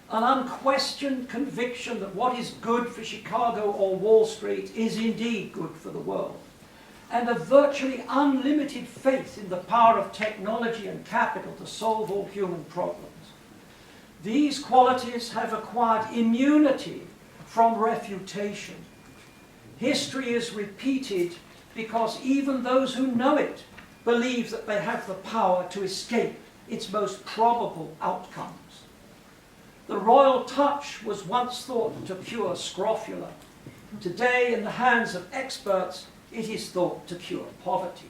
an unquestioned conviction that what is good for Chicago or Wall Street is indeed good for the world, and a virtually unlimited faith in the power of technology and capital to solve all human problems. These qualities have acquired immunity from refutation. History is repeated because even those who know it believe that they have the power to escape its most probable outcomes. The royal touch was once thought to cure scrofula. Today, in the hands of experts, it is thought to cure poverty.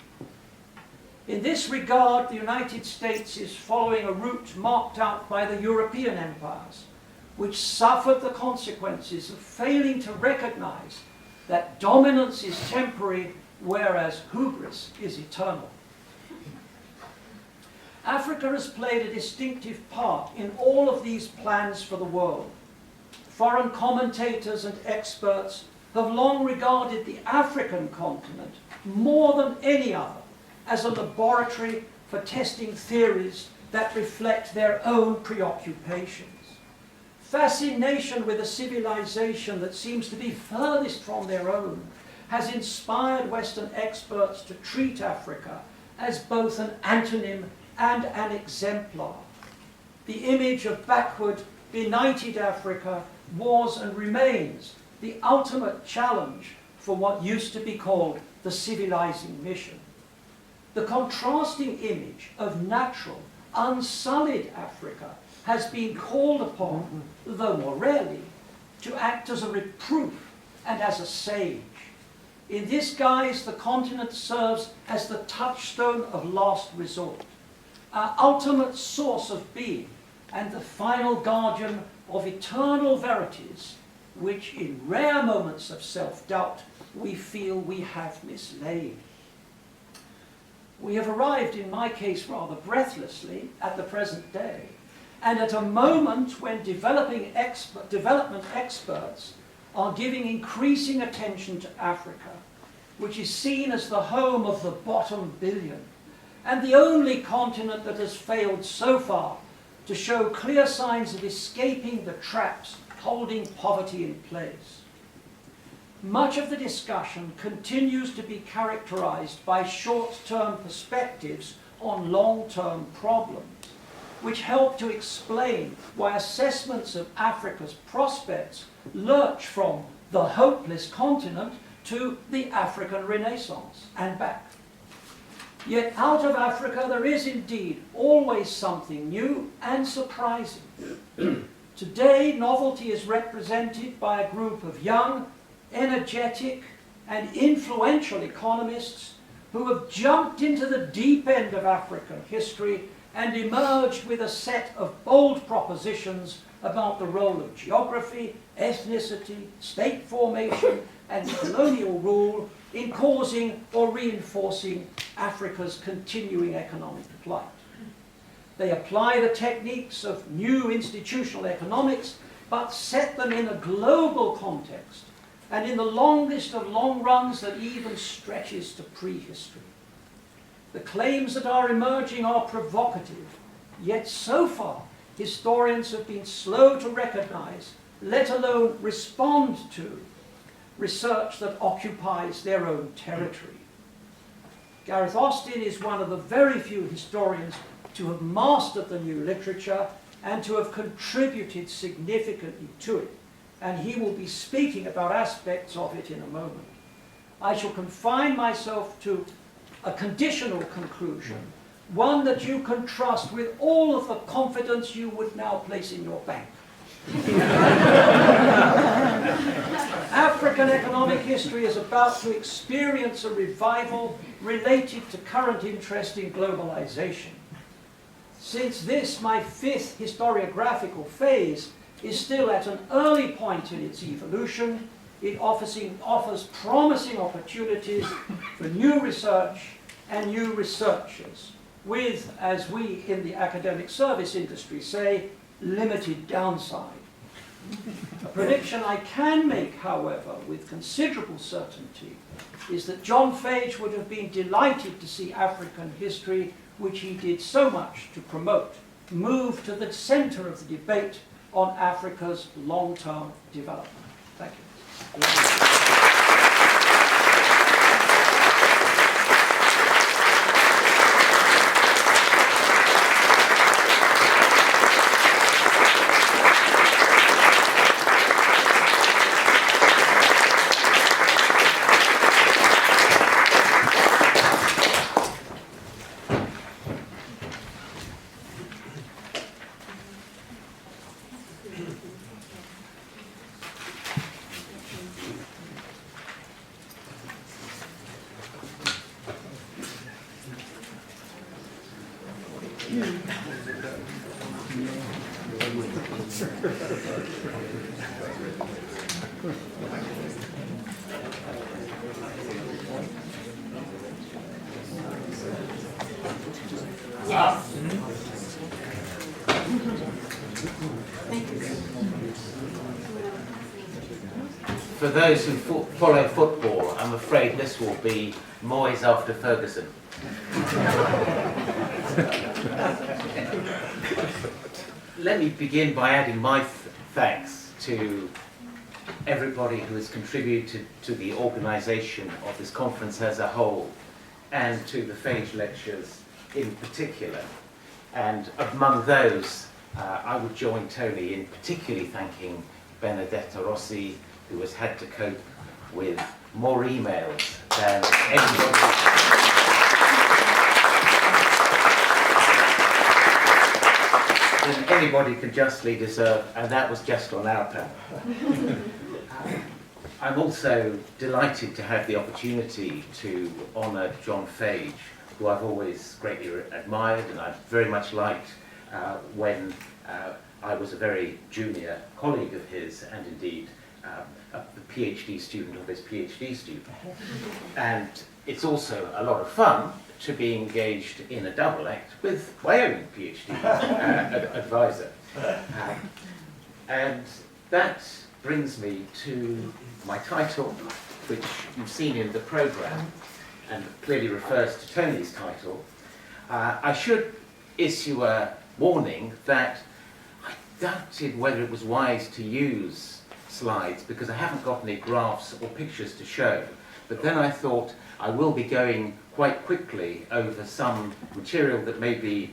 In this regard, the United States is following a route marked out by the European empires, which suffered the consequences of failing to recognize that dominance is temporary, whereas hubris is eternal. Africa has played a distinctive part in all of these plans for the world. Foreign commentators and experts have long regarded the African continent more than any other as a laboratory for testing theories that reflect their own preoccupations. Fascination with a civilization that seems to be furthest from their own has inspired Western experts to treat Africa as both an antonym and an exemplar. The image of backward, benighted Africa was and remains the ultimate challenge for what used to be called the civilizing mission. The contrasting image of natural, unsullied Africa has been called upon, though more rarely, to act as a reproof and as a sage. In this guise, the continent serves as the touchstone of last resort, our ultimate source of being, and the final guardian of eternal verities, which in rare moments of self-doubt we feel we have mislaid. We have arrived, in my case rather breathlessly, at the present day, and at a moment when development experts are giving increasing attention to Africa, which is seen as the home of the bottom billion, and the only continent that has failed so far to show clear signs of escaping the traps holding poverty in place. Much of the discussion continues to be characterized by short-term perspectives on long-term problems, which help to explain why assessments of Africa's prospects lurch from the hopeless continent to the African Renaissance and back. Yet out of Africa there is indeed always something new and surprising. Today, novelty is represented by a group of young, energetic, and influential economists who have jumped into the deep end of African history and emerged with a set of bold propositions about the role of geography, ethnicity, state formation, and colonial rule in causing or reinforcing Africa's continuing economic plight. They apply the techniques of new institutional economics, but set them in a global context, and in the longest of long runs that even stretches to prehistory. The claims that are emerging are provocative, yet so far historians have been slow to recognize, let alone respond to, research that occupies their own territory. Gareth Austin is one of the very few historians to have mastered the new literature and to have contributed significantly to it, and he will be speaking about aspects of it in a moment. I shall confine myself to a conditional conclusion, one that you can trust with all of the confidence you would now place in your bank. African economic history is about to experience a revival related to current interest in globalization. Since this, my fifth historiographical phase, is still at an early point in its evolution, it offers promising opportunities for new research and new researchers, with, as we in the academic service industry say, limited downside. A prediction I can make, however, with considerable certainty, is that John Fage would have been delighted to see African history, which he did so much to promote, move to the center of the debate on Africa's long-term development. Thank you.
For those who follow football, I'm afraid this will be Moyes after Ferguson. Let me begin by adding my thanks to everybody who has contributed to the organisation of this conference as a whole, and to the Fage Lectures in particular. And among those, I would join Tony in particularly thanking Benedetta Rossi, who has had to cope with more emails than anybody could justly deserve, and that was just on our panel. I'm also delighted to have the opportunity to honour John Fage, who I've always greatly admired, and I've very much liked when I was a very junior colleague of his, and indeed a PhD student of his PhD student. And it's also a lot of fun to be engaged in a double act with my own PhD advisor. And that brings me to my title, which you've seen in the programme, and clearly refers to Tony's title. I should issue a warning that I doubted whether it was wise to use slides because I haven't got any graphs or pictures to show. But then I thought I will be going quite quickly over some material that may be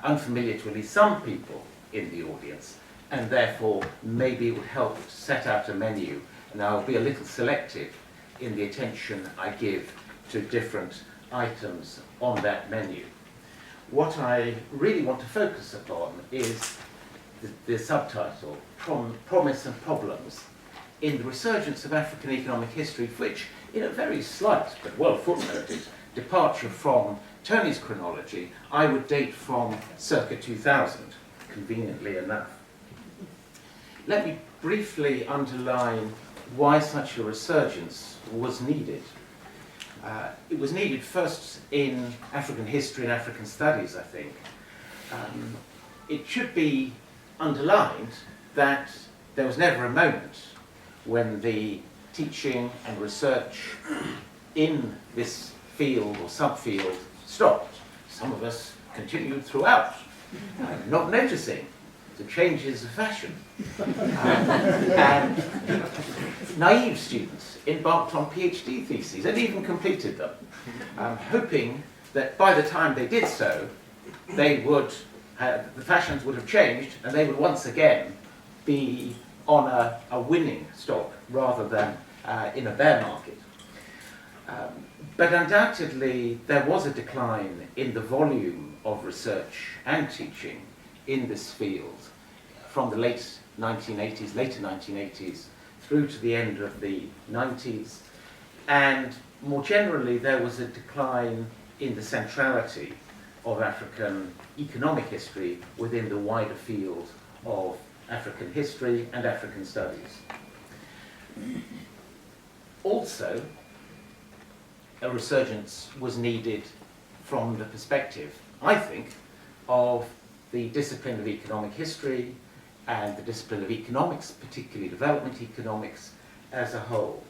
unfamiliar to at least some people in the audience, and therefore maybe it would help to set out a menu. And I'll be a little selective in the attention I give to different items on that menu. What I really want to focus upon is the subtitle, Promise and Problems in the Resurgence of African Economic History, which, in a very slight but well footnoted departure from Tony's chronology, I would date from circa 2000, conveniently enough. Let me briefly underline why such a resurgence was needed. It was needed first in African history and African studies, I think. It should be underlined that there was never a moment when the teaching and research in this field or subfield stopped. Some of us continued throughout, not noticing the changes of fashion. And naive students embarked on PhD theses and even completed them, hoping that by the time they did so, they would the fashions would have changed and they would once again be on a winning stock rather than in a bear market. But undoubtedly there was a decline in the volume of research and teaching in this field from the later 1980s through to the end of the 90s, and more generally there was a decline in the centrality of African economic history within the wider field of African history and African studies. Also, a resurgence was needed from the perspective, I think, of the discipline of economic history and the discipline of economics, particularly development economics, as a whole.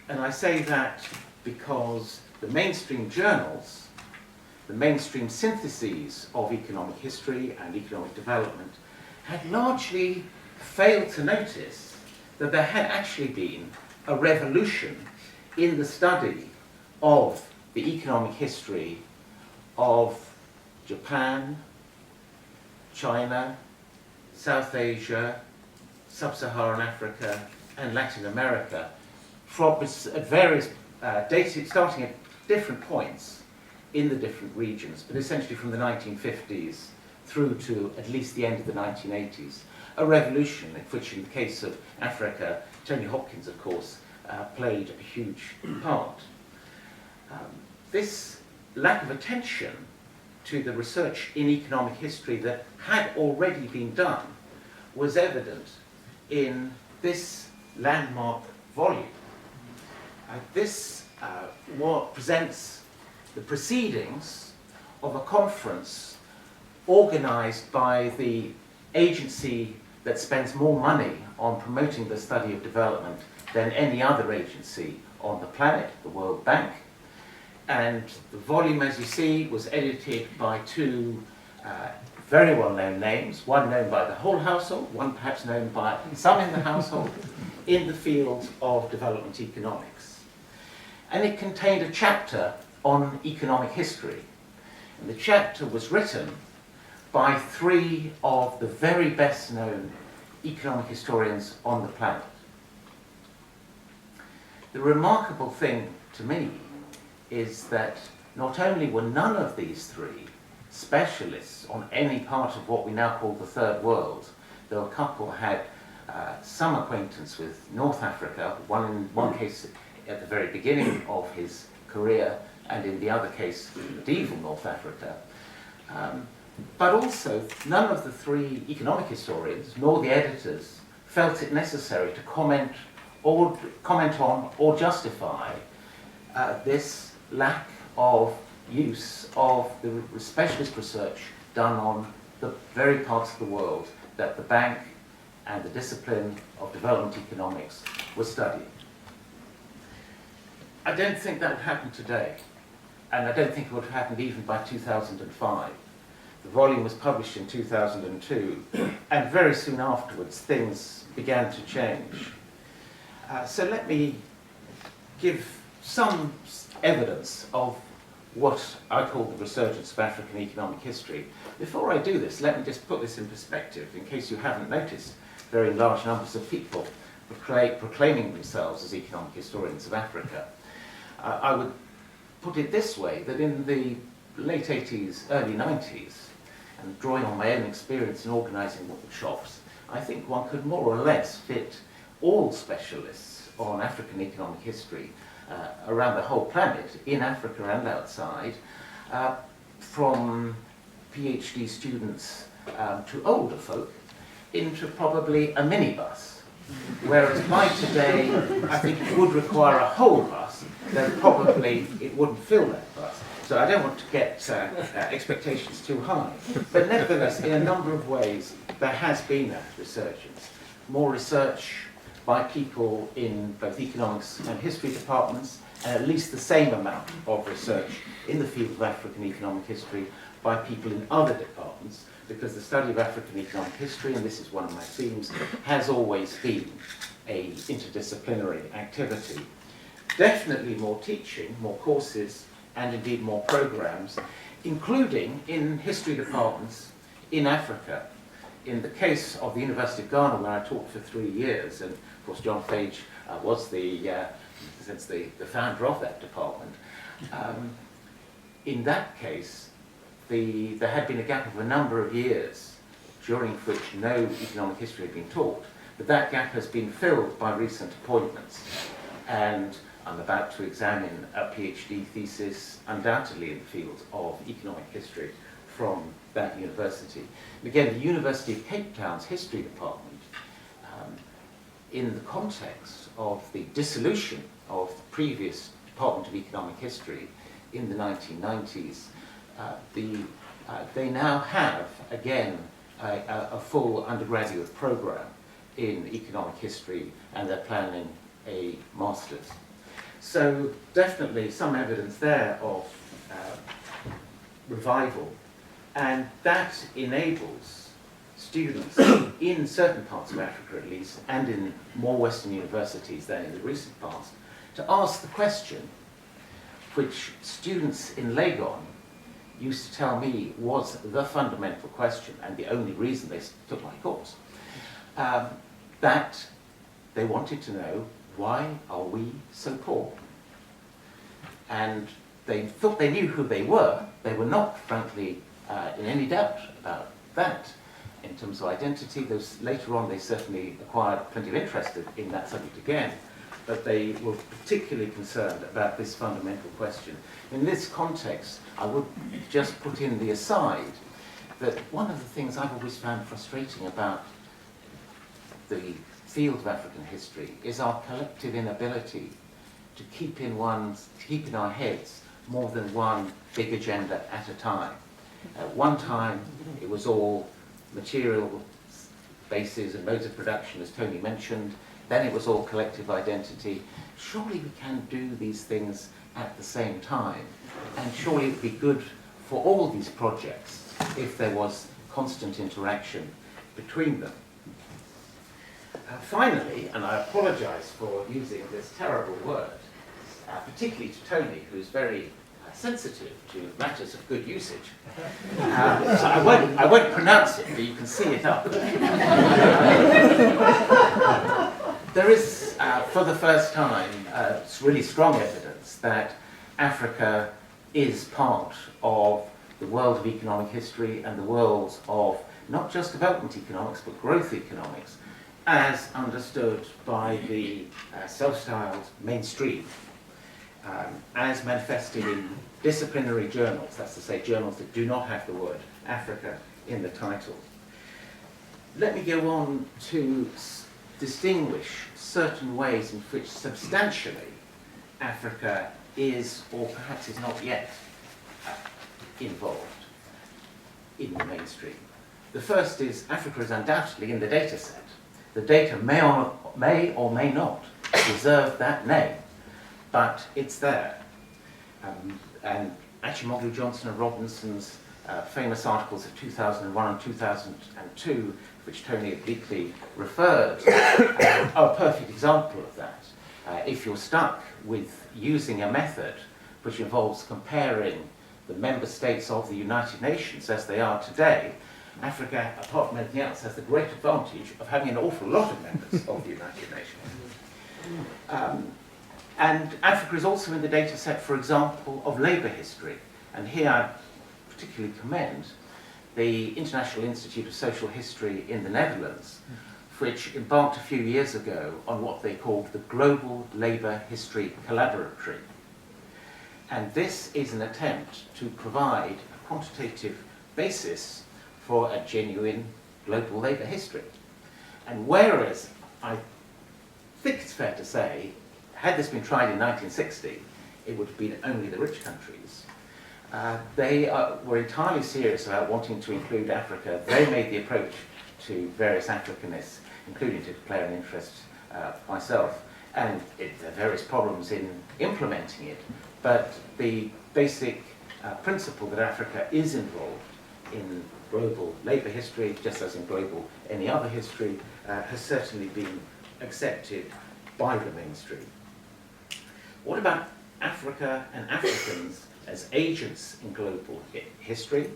And I say that because the mainstream journals, the mainstream syntheses of economic history and economic development had largely failed to notice that there had actually been a revolution in the study of the economic history of Japan, China, South Asia, Sub-Saharan Africa, and Latin America, from at various dating, starting at different points in the different regions, but essentially from the 1950s through to at least the end of the 1980s. A revolution in which, in the case of Africa, Tony Hopkins, of course, played a huge part. This lack of attention to the research in economic history that had already been done was evident in this landmark volume. This presents the proceedings of a conference organized by the agency that spends more money on promoting the study of development than any other agency on the planet, the World Bank. And the volume, as you see, was edited by two very well-known names, one known by the whole household, one perhaps known by some in the household, in the field of development economics. And it contained a chapter on economic history. And the chapter was written by three of the very best-known economic historians on the planet. The remarkable thing to me is that not only were none of these three specialists on any part of what we now call the Third World, though a couple had some acquaintance with North Africa, one in one case at the very beginning of his career, and in the other case, medieval North Africa. But also, none of the three economic historians, nor the editors, felt it necessary to comment on or justify this lack of use of the specialist research done on the very parts of the world that the bank and the discipline of development economics were studying. I don't think that would happen today, and I don't think it would have happened even by 2005. The volume was published in 2002, and very soon afterwards things began to change. So let me give some evidence of what I call the resurgence of African economic history. Before I do this, let me just put this in perspective, in case you haven't noticed very large numbers of people proclaiming themselves as economic historians of Africa. I would put it this way, that in the late 80s, early 90s, and drawing on my own experience in organising workshops, I think one could more or less fit all specialists on African economic history around the whole planet, in Africa and outside, from PhD students to older folk, into probably a minibus. Whereas by today, I think it would require a whole bus, then probably it wouldn't fill that bus. So I don't want to get expectations too high. But nevertheless, in a number of ways, there has been that resurgence. More research by people in both economics and history departments, and at least the same amount of research in the field of African economic history by people in other departments, because the study of African economic history, and this is one of my themes, has always been an interdisciplinary activity. Definitely more teaching, more courses, and indeed more programs, including in history departments in Africa. In the case of the University of Ghana, where I taught for 3 years, and of course John Fage was the founder of that department, in that case, there had been a gap of a number of years during which no economic history had been taught, but that gap has been filled by recent appointments. And I'm about to examine a PhD thesis, undoubtedly in the field of economic history, from that university. And again, the University of Cape Town's history department, in the context of the dissolution of the previous Department of Economic History in the 1990s, they now have, again, a full undergraduate program in economic history, and they're planning a master's. So definitely some evidence there of revival, and that enables students in certain parts of Africa at least, and in more Western universities than in the recent past, to ask the question which students in Legon used to tell me was the fundamental question and the only reason they took my course, that they wanted to know, why are we so poor? And they thought they knew who they were. They were not, frankly, in any doubt about that in terms of identity. Later on, they certainly acquired plenty of interest in that subject again, but they were particularly concerned about this fundamental question. In this context, I would just put in the aside that one of the things I've always found frustrating about the field of African history is our collective inability to keep in our heads more than one big agenda at a time. At one time, it was all material bases and modes of production, as Tony mentioned. Then it was all collective identity. Surely we can do these things at the same time. And surely it would be good for all these projects if there was constant interaction between them. Finally, and I apologize for using this terrible word, particularly to Tony, who's very sensitive to matters of good usage. So I won't pronounce it, but you can see it up there. There is, for the first time, really strong evidence that Africa is part of the world of economic history and the world of not just development economics, but growth economics, as understood by the self-styled mainstream, as manifested in disciplinary journals, that's to say journals that do not have the word Africa in the title. Let me go on to distinguish certain ways in which substantially Africa is, or perhaps is not yet, involved in the mainstream. The first is Africa is undoubtedly in the data set. The data may or may not deserve that name, but it's there. And Achimoglu, Johnson and Robinson's famous articles of 2001 and 2002, which Tony obliquely referred, are a perfect example of that. If you're stuck with using a method which involves comparing the member states of the United Nations as they are today, Africa, apart from anything else, has the great advantage of having an awful lot of members of the United Nations. And Africa is also in the data set, for example, of labour history. And here I particularly commend the International Institute of Social History in the Netherlands, which embarked a few years ago on what they called the Global Labour History Collaboratory. And this is an attempt to provide a quantitative basis for a genuine global labour history. And whereas I think it's fair to say, had this been tried in 1960, it would have been only the rich countries. They were entirely serious about wanting to include Africa. They made the approach to various Africanists, including to declare an interest myself. And there are various problems in implementing it, but the basic principle that Africa is involved in global labour history, just as in global any other history, has certainly been accepted by the mainstream. What about Africa and Africans as agents in global history?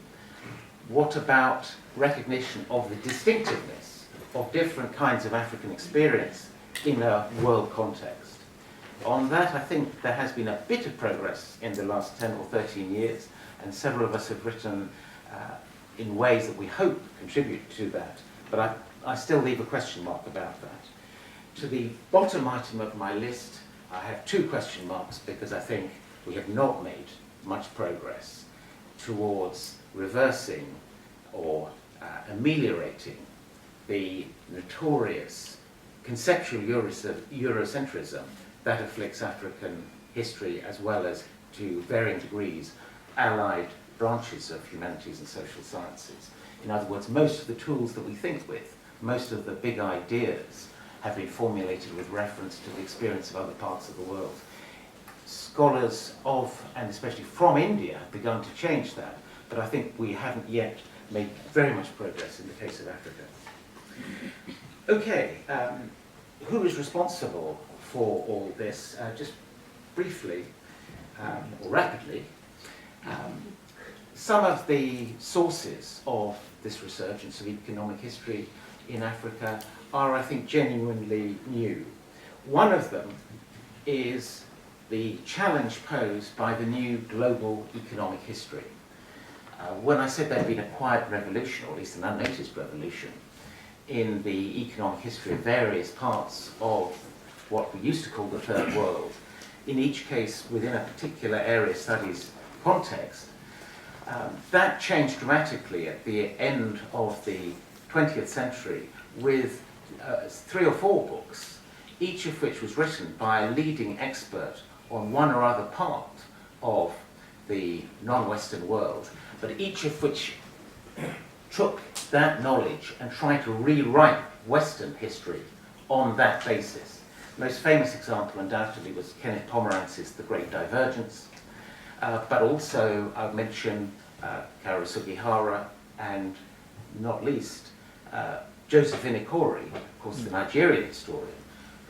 What about recognition of the distinctiveness of different kinds of African experience in a world context? On that, I think there has been a bit of progress in the last 10 or 13 years, and several of us have written in ways that we hope contribute to that, but I still leave a question mark about that. To the bottom item of my list, I have two question marks because I think we have not made much progress towards reversing or ameliorating the notorious conceptual Eurocentrism that afflicts African history, as well as, to varying degrees, allied branches of humanities and social sciences. In other words, most of the tools that we think with, most of the big ideas, have been formulated with reference to the experience of other parts of the world. Scholars of, and especially from India, have begun to change that, but I think we haven't yet made very much progress in the case of Africa. Okay, who is responsible for all this? Just briefly, or rapidly, some of the sources of this resurgence of economic history in Africa are, I think, genuinely new. One of them is the challenge posed by the new global economic history. When I said there'd been a quiet revolution, or at least an unnoticed revolution, in the economic history of various parts of what we used to call the Third World, in each case within a particular area studies context, that changed dramatically at the end of the 20th century with 3 or 4 books, each of which was written by a leading expert on one or other part of the non-Western world, but each of which took that knowledge and tried to rewrite Western history on that basis. The most famous example, undoubtedly, was Kenneth Pomerantz's The Great Divergence, but also I'll mention Kara Sugihara and, not least, Joseph Inikori, of course, the Nigerian historian,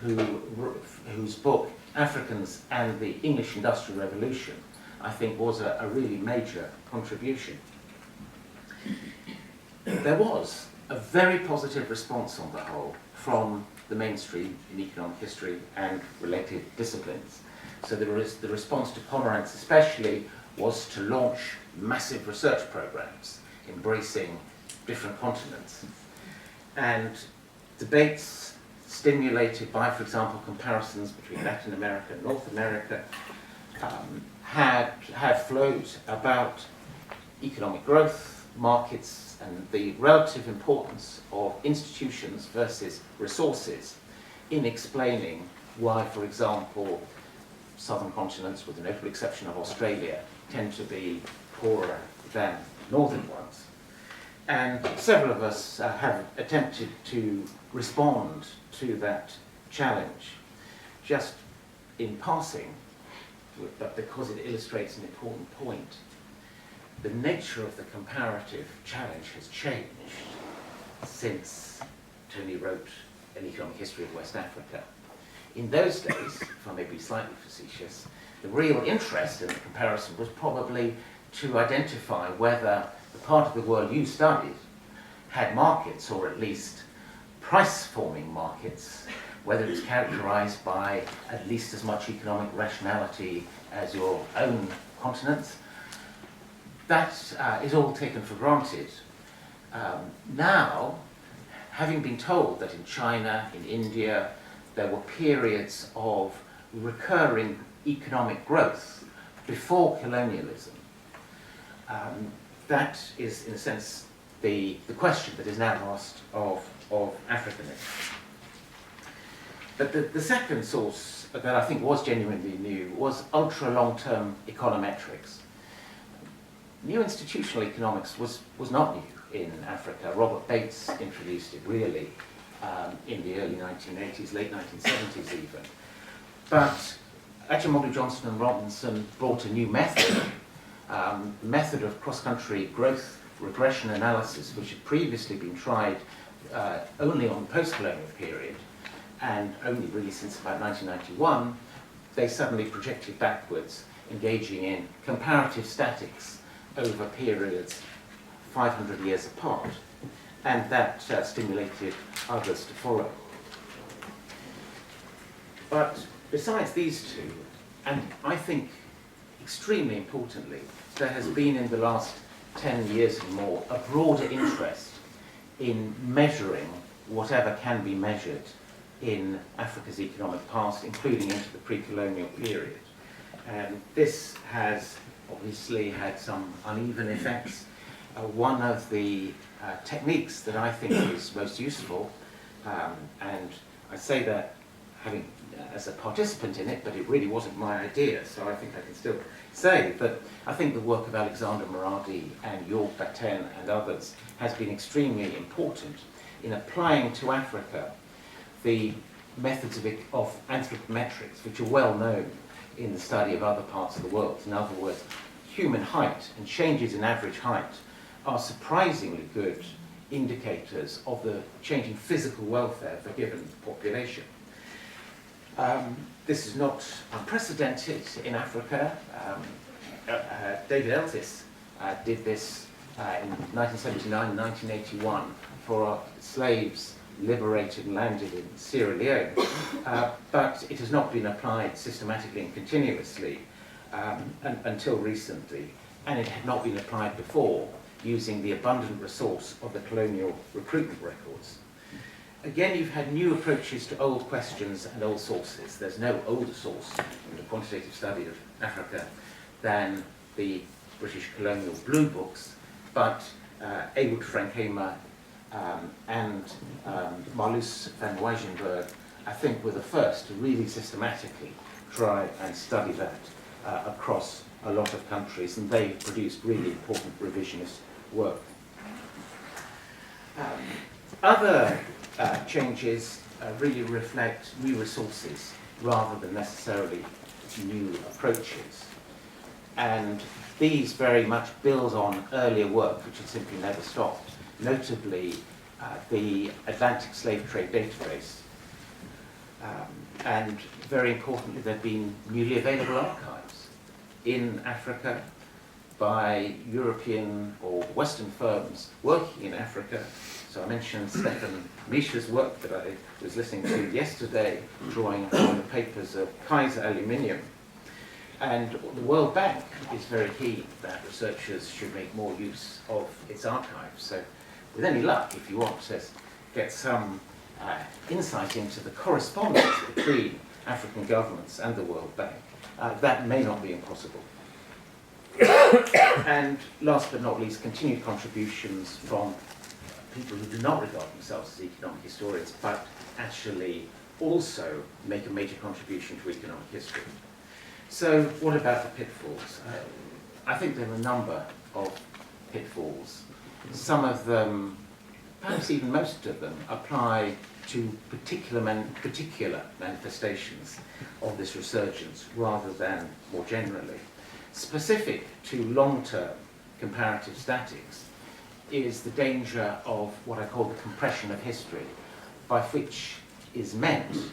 whose book, Africans and the English Industrial Revolution, I think was a really major contribution. There was a very positive response on the whole from the mainstream in economic history and related disciplines. So the response to Pomerantz especially was to launch massive research programs embracing different continents. And debates stimulated by, for example, comparisons between Latin America and North America had flowed about economic growth, markets, and the relative importance of institutions versus resources in explaining why, for example, southern continents, with the notable exception of Australia, tend to be poorer than northern ones. And several of us have attempted to respond to that challenge, just in passing, but because it illustrates an important point. The nature of the comparative challenge has changed since Tony wrote An Economic History of West Africa. In those days, if I may be slightly facetious, the real interest in the comparison was probably to identify whether the part of the world you studied had markets, or at least price-forming markets, whether it's characterized by at least as much economic rationality as your own continents. That is all taken for granted. Now, having been told that in China, in India, there were periods of recurring economic growth before colonialism, that is, in a sense, the question that is now asked of Africanism. But the second source that I think was genuinely new was ultra-long-term econometrics. New institutional economics was not new in Africa. Robert Bates introduced it really in the early 1980s, late 1970s even. But Achimolu, Johnson and Robinson brought a new method, method of cross-country growth regression analysis, which had previously been tried only on the post-colonial period, and only really since about 1991, they suddenly projected backwards, engaging in comparative statics over periods 500 years apart, and that stimulated others to follow. But besides these two, and I think extremely importantly, there has been in the last 10 years and more a broader interest in measuring whatever can be measured in Africa's economic past, including into the pre-colonial period. And this has obviously had some uneven effects. One of the techniques that I think is most useful, and I say that having as a participant in it, but it really wasn't my idea, so I think I can still say that I think the work of Alexander Moradi and York Batten and others has been extremely important in applying to Africa the methods of anthropometrics, which are well known in the study of other parts of the world. In other words, human height and changes in average height are surprisingly good indicators of the changing physical welfare of a given population. This is not unprecedented in Africa. David Eltis did this in 1979 and 1981 for slaves liberated and landed in Sierra Leone, but it has not been applied systematically and continuously until recently, and it had not been applied before using the abundant resource of the colonial recruitment records. Again, you've had new approaches to old questions and old sources. There's no older source in the quantitative study of Africa than the British colonial blue books, but Ewald Frankhemer and Marloes van Wijsenberg, I think, were the first to really systematically try and study that across a lot of countries, and they produced really important revisionist work. Other changes really reflect new resources rather than necessarily new approaches. And these very much build on earlier work which had simply never stopped, notably the Atlantic Slave Trade Database. And very importantly, there have been newly available archives in Africa by European or Western firms working in Africa. So I mentioned Stefan Mischa's work that I was listening to yesterday, drawing on the papers of Kaiser Aluminium. And the World Bank is very keen that researchers should make more use of its archives. So with any luck, if you want to get some insight into the correspondence between African governments and the World Bank, that may not be impossible. And last but not least, continued contributions from people who do not regard themselves as economic historians, but actually also make a major contribution to economic history. So what about the pitfalls? I think there are a number of pitfalls. Some of them, perhaps even most of them, apply to particular manifestations of this resurgence rather than more generally. Specific to long-term comparative statics is the danger of what I call the compression of history, by which is meant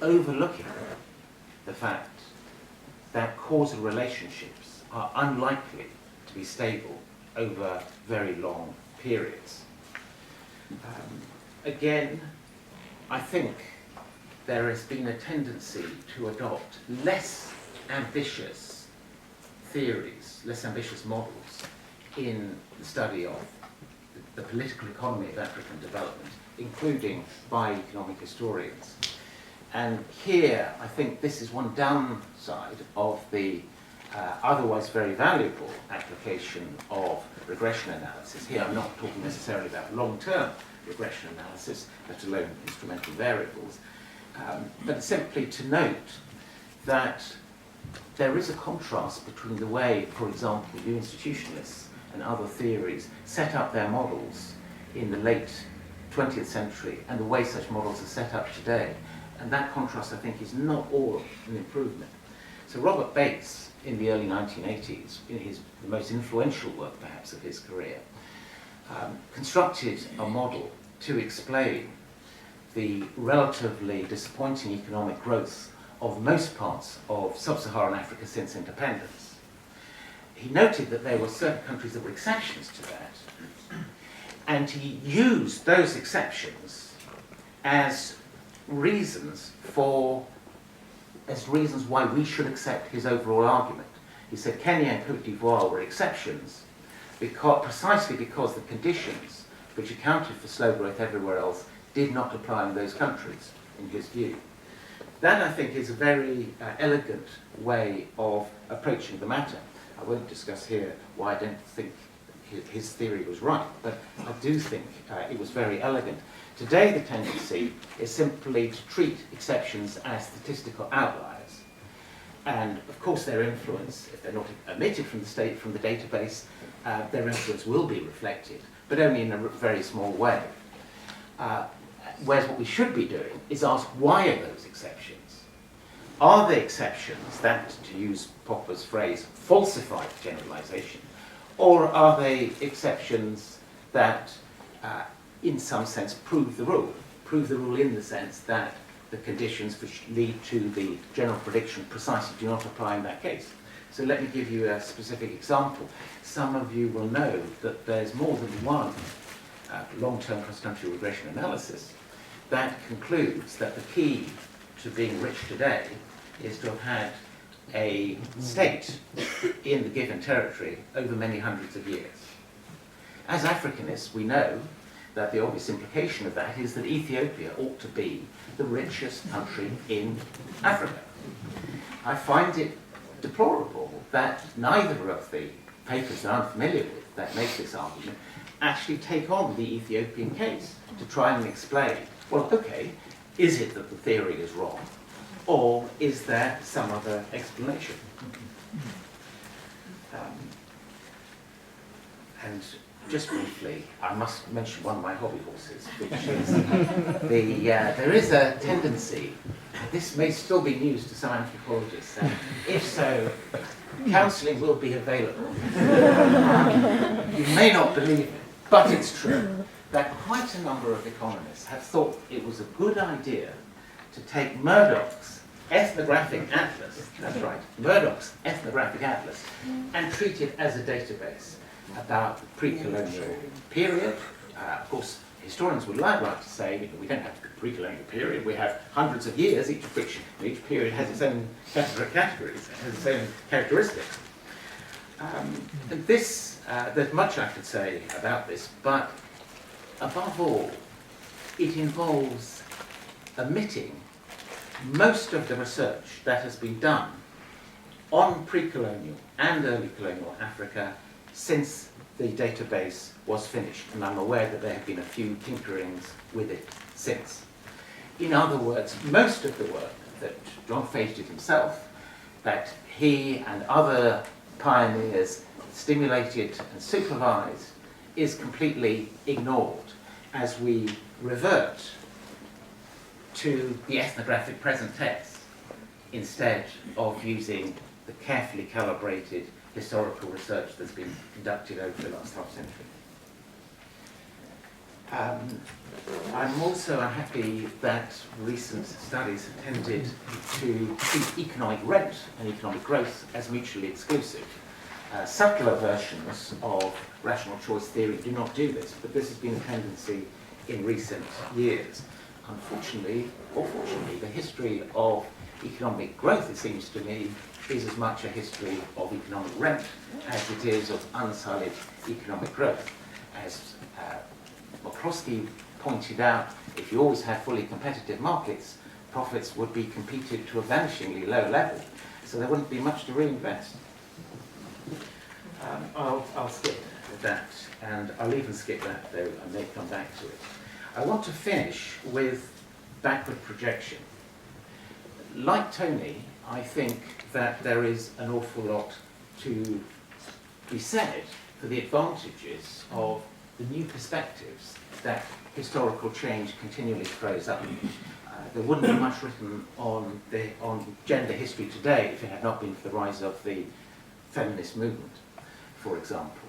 overlooking the fact that causal relationships are unlikely to be stable over very long periods. Again, I think there has been a tendency to adopt less ambitious theories, less ambitious models in the study of the political economy of African development, including by economic historians. And here, I think this is one downside of the otherwise very valuable application of regression analysis. Here, I'm not talking necessarily about long-term regression analysis, let alone instrumental variables, but simply to note that there is a contrast between the way, for example, the institutionalists and other theories set up their models in the late 20th century and the way such models are set up today. And that contrast, I think, is not all an improvement. So Robert Bates, in the early 1980s, in the most influential work, perhaps, of his career, constructed a model to explain the relatively disappointing economic growth of most parts of sub-Saharan Africa since independence. He noted that there were certain countries that were exceptions to that, and he used those exceptions as reasons why we should accept his overall argument. He said Kenya and Cote d'Ivoire were exceptions precisely because the conditions which accounted for slow growth everywhere else did not apply in those countries, in his view. That, I think, is a very elegant way of approaching the matter. I won't discuss here why I don't think his theory was right, but I do think it was very elegant. Today, the tendency is simply to treat exceptions as statistical outliers. And, of course, their influence, if they're not omitted from the database, their influence will be reflected, but only in a very small way. Whereas what we should be doing is ask, why are those exceptions? are they exceptions that, to use Popper's phrase, falsify generalization, or are they exceptions that, in some sense, prove the rule? Prove the rule in the sense that the conditions which lead to the general prediction precisely do not apply in that case. So let me give you a specific example. Some of you will know that there's more than one long-term cross-country regression analysis that concludes that the key to being rich today is to have had a state in the given territory over many hundreds of years. As Africanists, we know that the obvious implication of that is that Ethiopia ought to be the richest country in Africa. I find it deplorable that neither of the papers that I'm familiar with that make this argument actually take on the Ethiopian case to try and explain, well, okay, is it that the theory is wrong, or is there some other explanation? And just briefly, I must mention one of my hobby horses, which is there is a tendency, this may still be news to some anthropologists, and if so, counselling will be available. You may not believe it, but it's true, that quite a number of economists have thought it was a good idea to take Murdoch's ethnographic atlas, that's right, Murdoch's ethnographic atlas, and treat it as a database about the pre-colonial period. Of course, historians would like to say, we don't have the pre-colonial period, we have hundreds of years, each of which, each period has its own categories, has its own characteristics. And this, there's much I could say about this, but above all, it involves omitting most of the research that has been done on pre-colonial and early colonial Africa since the database was finished, and I'm aware that there have been a few tinkerings with it since. In other words, most of the work that John Fage did himself, that he and other pioneers stimulated and supervised, is completely ignored as we revert to the ethnographic present text instead of using the carefully calibrated historical research that's been conducted over the last half century. I'm also unhappy that recent studies have tended to treat economic rent and economic growth as mutually exclusive. Subtler versions of rational choice theory do not do this, but this has been a tendency in recent years. Unfortunately, or fortunately, the history of economic growth, it seems to me, is as much a history of economic rent as it is of unsullied economic growth. As McCloskey pointed out, if you always had fully competitive markets, profits would be competed to a vanishingly low level, so there wouldn't be much to reinvest. I'll skip that, and I'll even skip that, though I may come back to it. I want to finish with backward projection. Like Tony, I think that there is an awful lot to be said for the advantages of the new perspectives that historical change continually throws up. There wouldn't be much written on gender history today if it had not been for the rise of the feminist movement, for example.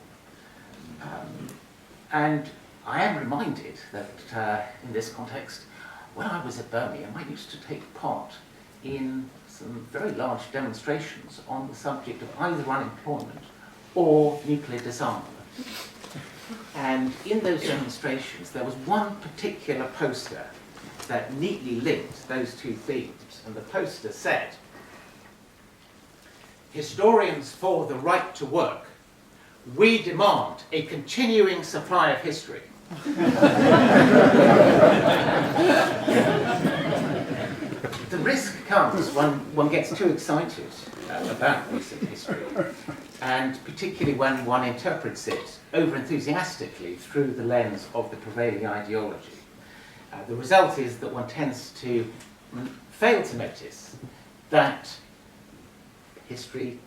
And I am reminded that in this context, when I was at Birmingham, I used to take part in some very large demonstrations on the subject of either unemployment or nuclear disarmament. And in those demonstrations, there was one particular poster that neatly linked those two themes. And the poster said, "Historians for the right to work, we demand a continuing supply of history." The risk comes when one gets too excited about recent history, and particularly when one interprets it over-enthusiastically through the lens of the prevailing ideology. The result is that one tends to fail to notice that history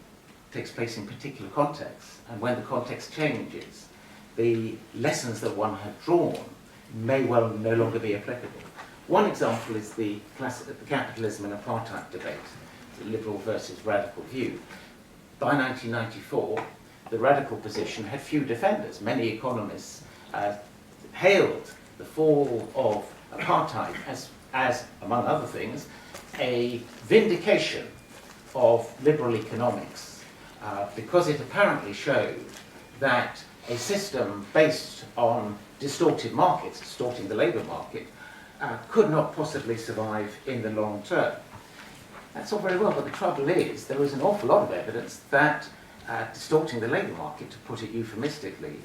takes place in particular contexts, and when the context changes, the lessons that one had drawn may well no longer be applicable. One example is the capitalism and apartheid debate. liberal versus radical view. By 1994, the radical position had few defenders. Many economists hailed the fall of apartheid as, among other things, a vindication of liberal economics, because it apparently showed that a system based on distorted markets, distorting the labour market, could not possibly survive in the long term. That's all very well, but the trouble is there is an awful lot of evidence that distorting the labour market, to put it euphemistically,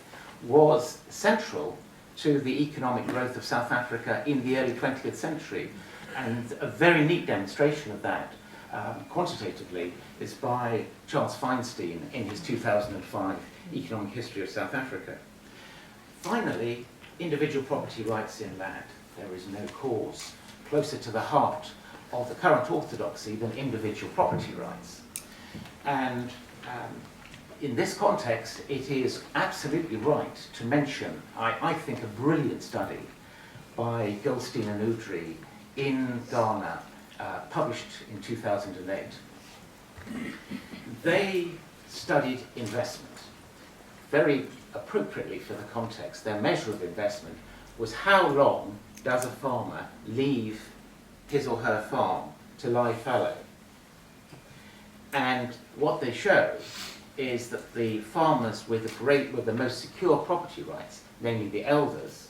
was central to the economic growth of South Africa in the early 20th century. And a very neat demonstration of that, quantitatively, is by Charles Feinstein in his 2005 Economic History of South Africa. Finally, individual property rights in land. There is no cause closer to the heart of the current orthodoxy than individual property rights. And in this context, it is absolutely right to mention, I think, a brilliant study by Goldstein and Udry in Ghana, published in 2008. They studied investment. Very appropriately for the context, their measure of investment was how long does a farmer leave his or her farm to lie fallow. And what they show is that the farmers with the most secure property rights, namely the elders,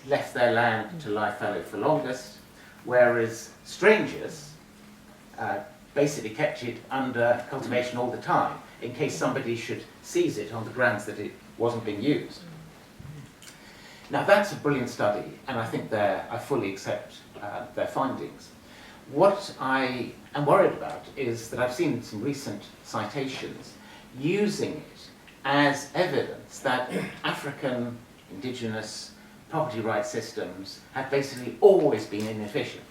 left their land to lie fallow for longest, whereas strangers basically kept it under cultivation all the time in case somebody should seize it on the grounds that it wasn't being used. Now that's a brilliant study, and I think I fully accept their findings. What I am worried about is that I've seen some recent citations using it as evidence that African indigenous property rights systems have basically always been inefficient,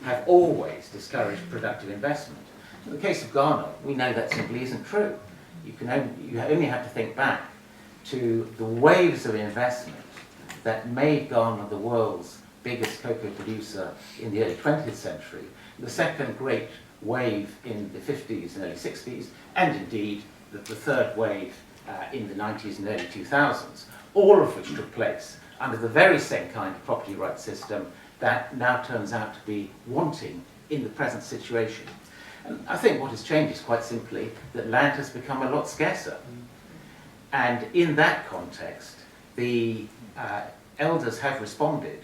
have always discouraged productive investment. In the case of Ghana, we know that simply isn't true. You only have to think back to the waves of investment that made Ghana the world's biggest cocoa producer in the early 20th century, the second great wave in the 50s and early 60s, and indeed the third wave in the 90s and early 2000s, all of which took place under the very same kind of property rights system that now turns out to be wanting in the present situation. And I think what has changed is quite simply that land has become a lot scarcer. And in that context, the elders have responded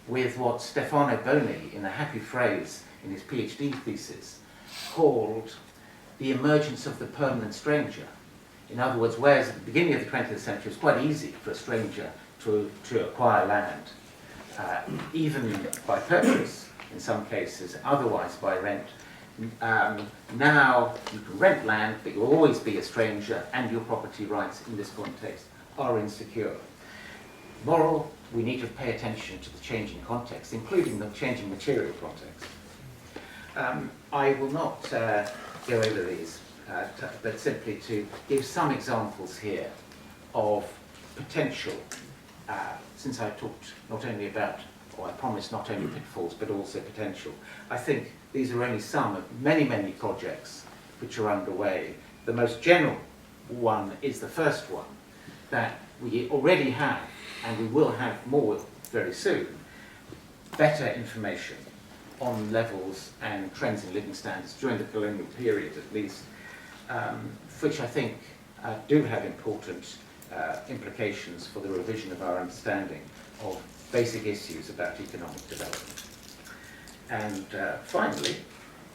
with what Stefano Boni, in a happy phrase in his PhD thesis, called the emergence of the permanent stranger. In other words, whereas at the beginning of the 20th century it was quite easy for a stranger to acquire land, even by purchase in some cases, otherwise by rent. Now you can rent land, but you'll always be a stranger, and your property rights in this context are insecure. Moral, we need to pay attention to the changing context, including the changing material context. I will not go over these, but simply to give some examples here of potential, since I talked not only about, or I promised not only pitfalls, but also potential. I think these are only some of many, many projects which are underway. The most general one is the first one, that we already have, and we will have more very soon, better information on levels and trends in living standards during the colonial period at least, which I think do have important implications for the revision of our understanding of basic issues about economic development. And finally,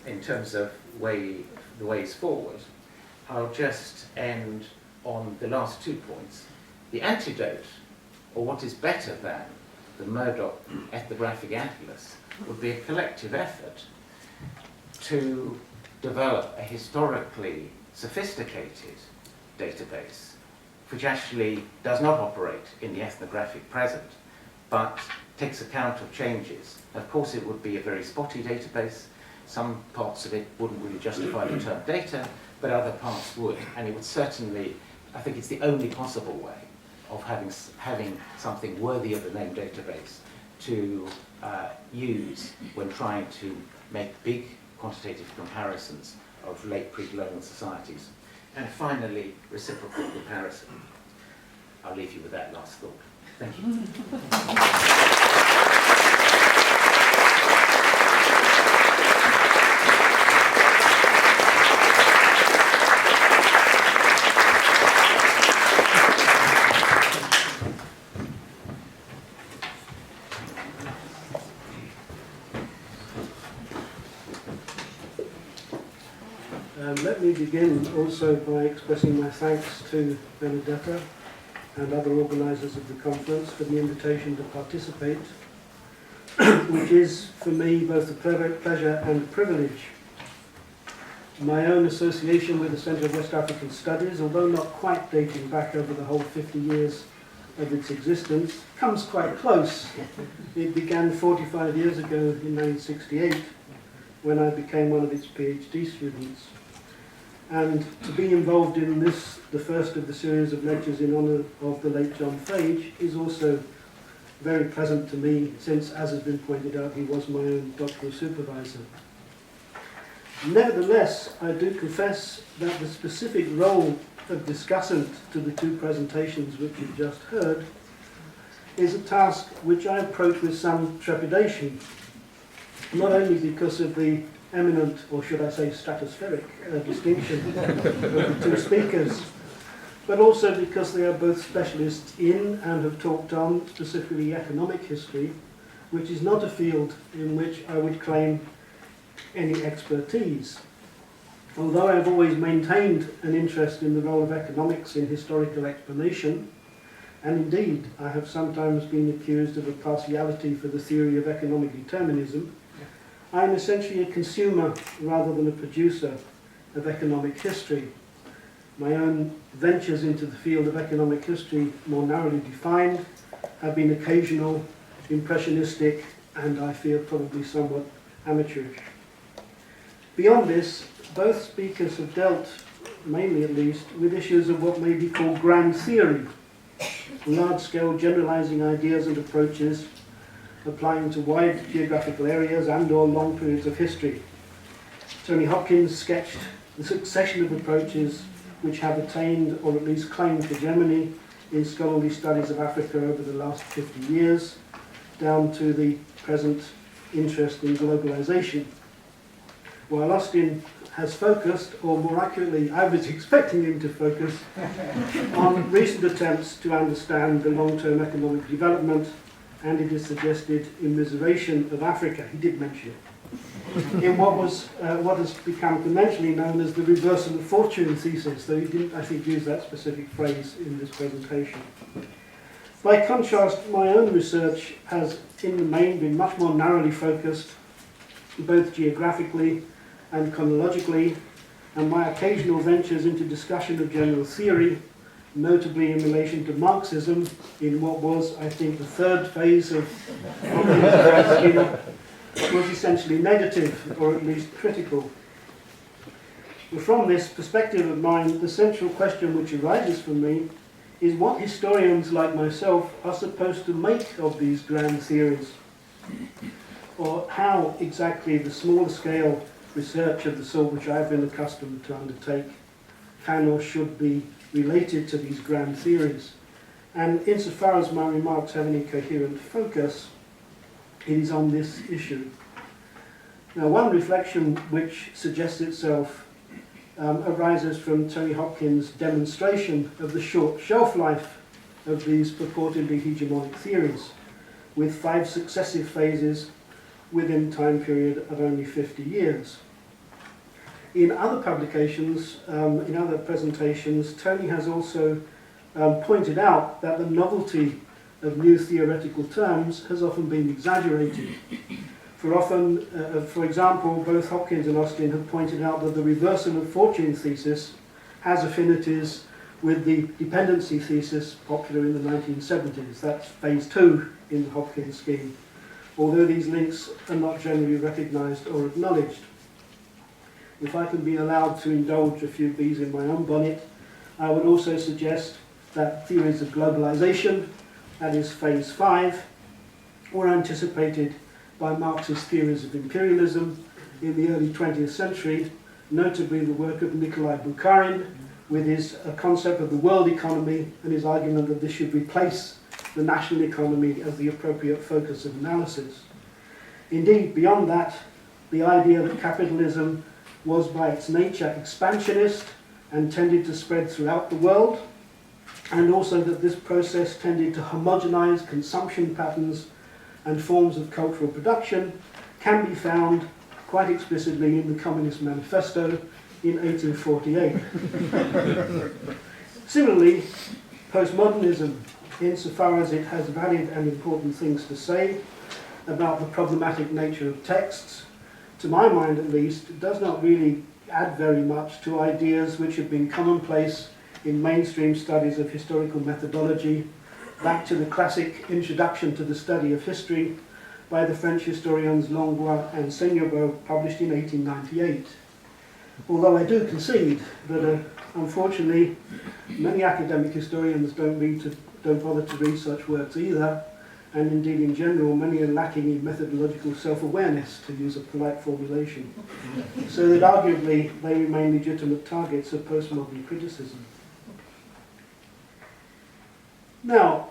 in terms of the ways forward, I'll just end on the last 2 points. The antidote, or what is better than the Murdoch ethnographic atlas, would be a collective effort to develop a historically sophisticated database which actually does not operate in the ethnographic present, but takes account of changes. Of course, it would be a very spotty database. Some parts of it wouldn't really justify the term data, but other parts would. And it would certainly, I think it's the only possible way of having something worthy of the name database to use when trying to make big quantitative comparisons of late pre-colonial societies. And finally, reciprocal comparison. I'll leave you with that last thought. Thank you.
Let me begin also by expressing my thanks to Benedetta and other organisers of the conference for the invitation to participate, which is for me both a pleasure and a privilege. My own association with the Centre of West African Studies, although not quite dating back over the whole 50 years of its existence, comes quite close. It began 45 years ago in 1968 when I became one of its PhD students. And to be involved in this, the first of the series of lectures in honour of the late John Fage, is also very pleasant to me, since, as has been pointed out, he was my own doctoral supervisor. Nevertheless, I do confess that the specific role of discussant to the two presentations which you've just heard is a task which I approach with some trepidation, not only because of the eminent, or should I say stratospheric, distinction of the two speakers, but also because they are both specialists in and have talked on specifically economic history, which is not a field in which I would claim any expertise. Although I have always maintained an interest in the role of economics in historical explanation, and indeed I have sometimes been accused of a partiality for the theory of economic determinism, I am essentially a consumer rather than a producer of economic history. My own ventures into the field of economic history, more narrowly defined, have been occasional, impressionistic, and I fear probably somewhat amateurish. Beyond this, both speakers have dealt, mainly at least, with issues of what may be called grand theory, large-scale generalizing ideas and approaches applying to wide geographical areas and or long periods of history. Tony Hopkins sketched the succession of approaches which have attained, or at least claimed, hegemony in scholarly studies of Africa over the last 50 years, down to the present interest in globalization. While Austin has focused, or more accurately, I was expecting him to focus, on recent attempts to understand the long-term economic development, and it is suggested immiseration of Africa. He did mention it. In what has become conventionally known as the reversal of fortune thesis, though he didn't, I think, use that specific phrase in this presentation. By contrast, my own research has, in the main, been much more narrowly focused, both geographically and chronologically, and my occasional ventures into discussion of general theory, notably in relation to Marxism, in what was, I think, the third phase of was essentially negative, or at least critical. But from this perspective of mine, the central question which arises for me is what historians like myself are supposed to make of these grand theories, or how exactly the smaller scale research of the sort which I've been accustomed to undertake can or should be related to these grand theories. And insofar as my remarks have any coherent focus, it is on this issue. Now, one reflection which suggests itself arises from Tony Hopkins' demonstration of the short shelf life of these purportedly hegemonic theories, with 5 successive phases within a time period of only 50 years. In other publications, in other presentations, Tony has also pointed out that the novelty of new theoretical terms has often been exaggerated. For example, both Hopkins and Austin have pointed out that the reversal of fortune thesis has affinities with the dependency thesis popular in the 1970s. That's phase 2 in the Hopkins scheme, although these links are not generally recognized or acknowledged. If I can be allowed to indulge a few bees in my own bonnet, I would also suggest that theories of globalization, that is phase 5, were anticipated by Marxist theories of imperialism in the early 20th century, notably the work of Nikolai Bukharin, with his concept of the world economy and his argument that this should replace the national economy as the appropriate focus of analysis. Indeed, beyond that, the idea that capitalism was by its nature expansionist and tended to spread throughout the world, and also that this process tended to homogenize consumption patterns and forms of cultural production, can be found quite explicitly in the Communist Manifesto in 1848. Similarly, postmodernism, insofar as it has valid and important things to say about the problematic nature of texts, to my mind at least, does not really add very much to ideas which have been commonplace in mainstream studies of historical methodology, back to the classic Introduction to the Study of History by the French historians Longue and Seigneur, published in 1898. Although I do concede that, unfortunately, many academic historians don't bother to read such works either, and indeed in general many are lacking in methodological self-awareness, to use a polite formulation, so that arguably they remain legitimate targets of postmodern criticism. Now,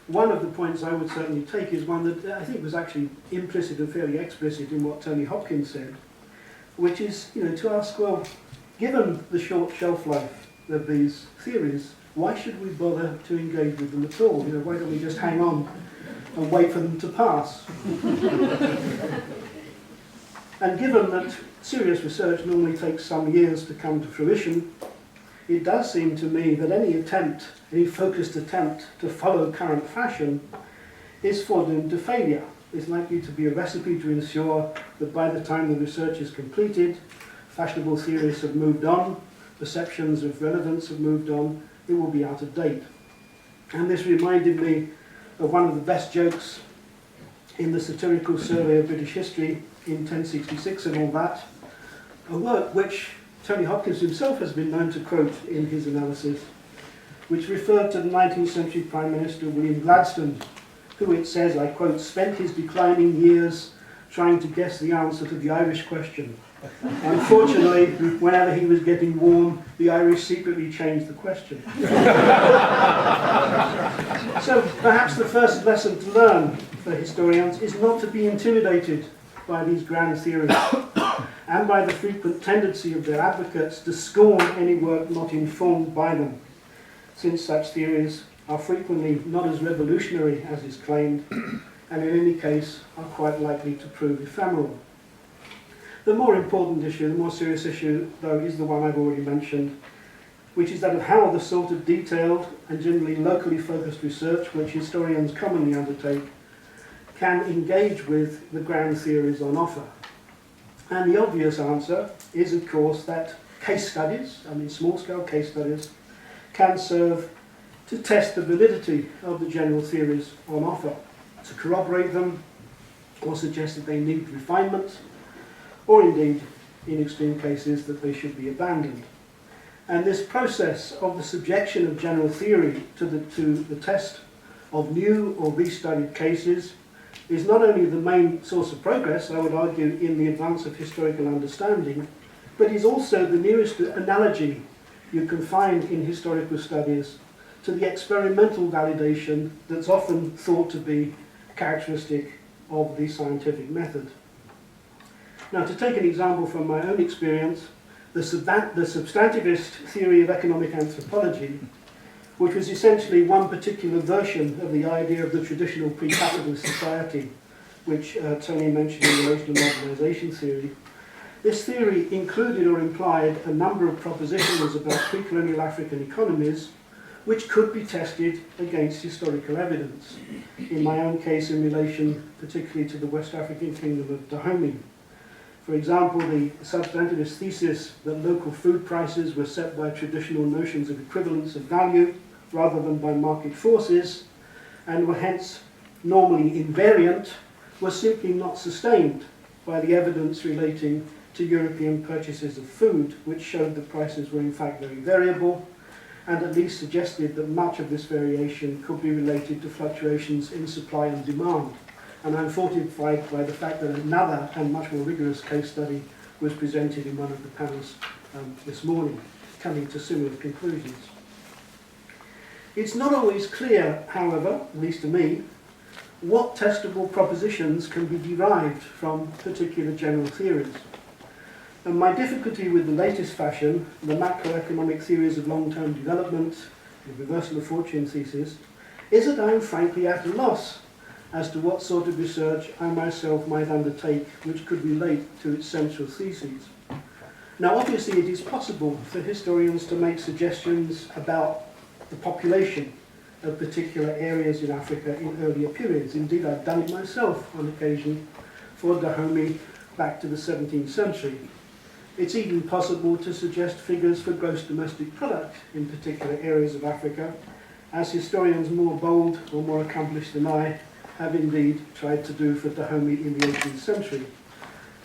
one of the points I would certainly take is one that I think was actually implicit and fairly explicit in what Tony Hopkins said, which is, to ask, well, given the short shelf life of these theories, why should we bother to engage with them at all? Why don't we just hang on and wait for them to pass? And given that serious research normally takes some years to come to fruition, it does seem to me that any focused attempt to follow current fashion is foredoomed to failure. It's likely to be a recipe to ensure that by the time the research is completed, fashionable theories have moved on, perceptions of relevance have moved on, it will be out of date. And this reminded me of one of the best jokes in the Satirical Survey of British History in 1066 and all that, a work which Tony Hopkins himself has been known to quote in his analysis, which referred to the 19th century Prime Minister William Gladstone, who, it says, I quote, spent his declining years trying to guess the answer to the Irish question. Unfortunately, whenever he was getting warm, the Irish secretly changed the question. So perhaps the first lesson to learn for historians is not to be intimidated by these grand theories and by the frequent tendency of their advocates to scorn any work not informed by them, since such theories are frequently not as revolutionary as is claimed, and in any case are quite likely to prove ephemeral. The more important issue, the more serious issue, though, is the one I've already mentioned, which is that of how the sort of detailed and generally locally focused research which historians commonly undertake can engage with the grand theories on offer. And the obvious answer is, of course, that case studies, small-scale case studies, can serve to test the validity of the general theories on offer, to corroborate them, or suggest that they need refinement, or indeed, in extreme cases, that they should be abandoned. And this process of the subjection of general theory to the test of new or restudied cases is not only the main source of progress, I would argue, in the advance of historical understanding, but is also the nearest analogy you can find in historical studies to the experimental validation that's often thought to be characteristic of the scientific method. Now, to take an example from my own experience, the substantivist theory of economic anthropology, which was essentially one particular version of the idea of the traditional pre-capitalist society, which Tony mentioned in relation to modernization theory. This theory included or implied a number of propositions about pre-colonial African economies, which could be tested against historical evidence. In my own case, in relation particularly to the West African kingdom of Dahomey. For example, the substantivist thesis that local food prices were set by traditional notions of equivalence of value rather than by market forces, and were hence normally invariant, was simply not sustained by the evidence relating to European purchases of food, which showed that prices were in fact very variable, and at least suggested that much of this variation could be related to fluctuations in supply and demand, and I'm fortified by the fact that another and much more rigorous case study was presented in one of the panels this morning, coming to similar conclusions. It's not always clear, however, at least to me, what testable propositions can be derived from particular general theories. And my difficulty with the latest fashion, the macroeconomic theories of long-term development, the reversal of fortune thesis, is that I'm frankly at a loss as to what sort of research I myself might undertake which could relate to its central theses. Now, obviously, it is possible for historians to make suggestions about the population of particular areas in Africa in earlier periods. Indeed, I've done it myself on occasion for Dahomey back to the 17th century. It's even possible to suggest figures for gross domestic product in particular areas of Africa, as historians more bold or more accomplished than I have indeed tried to do for Dahomey in the 18th century,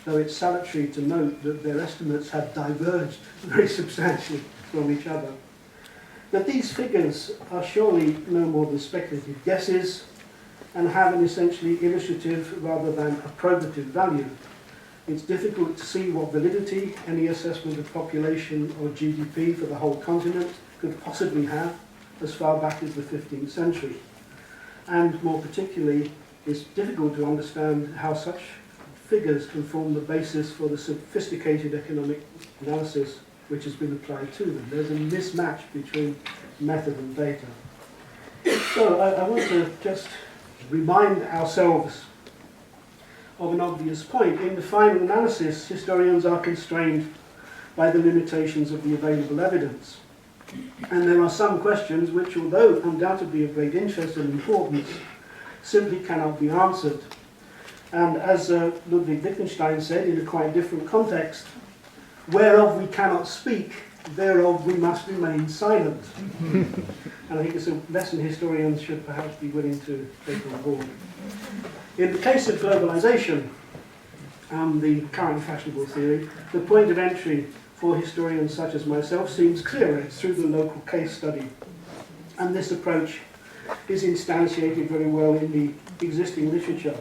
though it's salutary to note that their estimates have diverged very substantially from each other. But these figures are surely no more than speculative guesses and have an essentially illustrative rather than a probative value. It's difficult to see what validity any assessment of population or GDP for the whole continent could possibly have as far back as the 15th century. And more particularly, it's difficult to understand how such figures can form the basis for the sophisticated economic analysis which has been applied to them. There's a mismatch between method and data. So I want to just remind ourselves of an obvious point. In the final analysis, historians are constrained by the limitations of the available evidence. And there are some questions which, although undoubtedly of great interest and importance, simply cannot be answered. And as Ludwig Wittgenstein said in a quite different context, whereof we cannot speak, thereof we must remain silent. And I think it's a lesson historians should perhaps be willing to take on board. In the case of globalization, the current fashionable theory, the point of entry for historians such as myself seems clearer. It's through the local case study. And this approach is instantiated very well in the existing literature.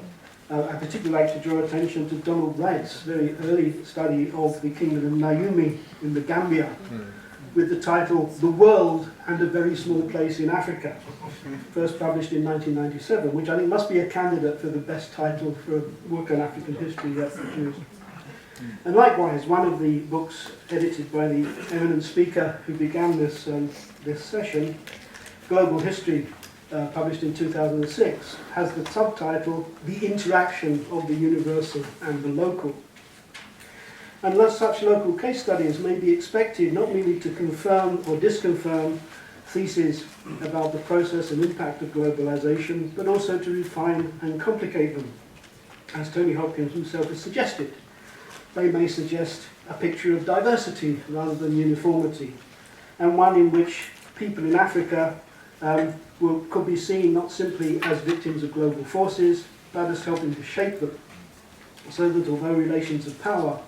I particularly like to draw attention to Donald Wright's very early study of the kingdom of Niumi in the Gambia, with the title The World and a Very Small Place in Africa, first published in 1997, which I think must be a candidate for the best title for a work on African history yet produced. And likewise, one of the books edited by the eminent speaker who began this session, Global History, published in 2006, has the subtitle, The Interaction of the Universal and the Local. And thus such local case studies may be expected not merely to confirm or disconfirm theses about the process and impact of globalization, but also to refine and complicate them, as Tony Hopkins himself has suggested. They may suggest a picture of diversity rather than uniformity, and one in which people in Africa could be seen not simply as victims of global forces, but as helping to shape them, so that although relations of power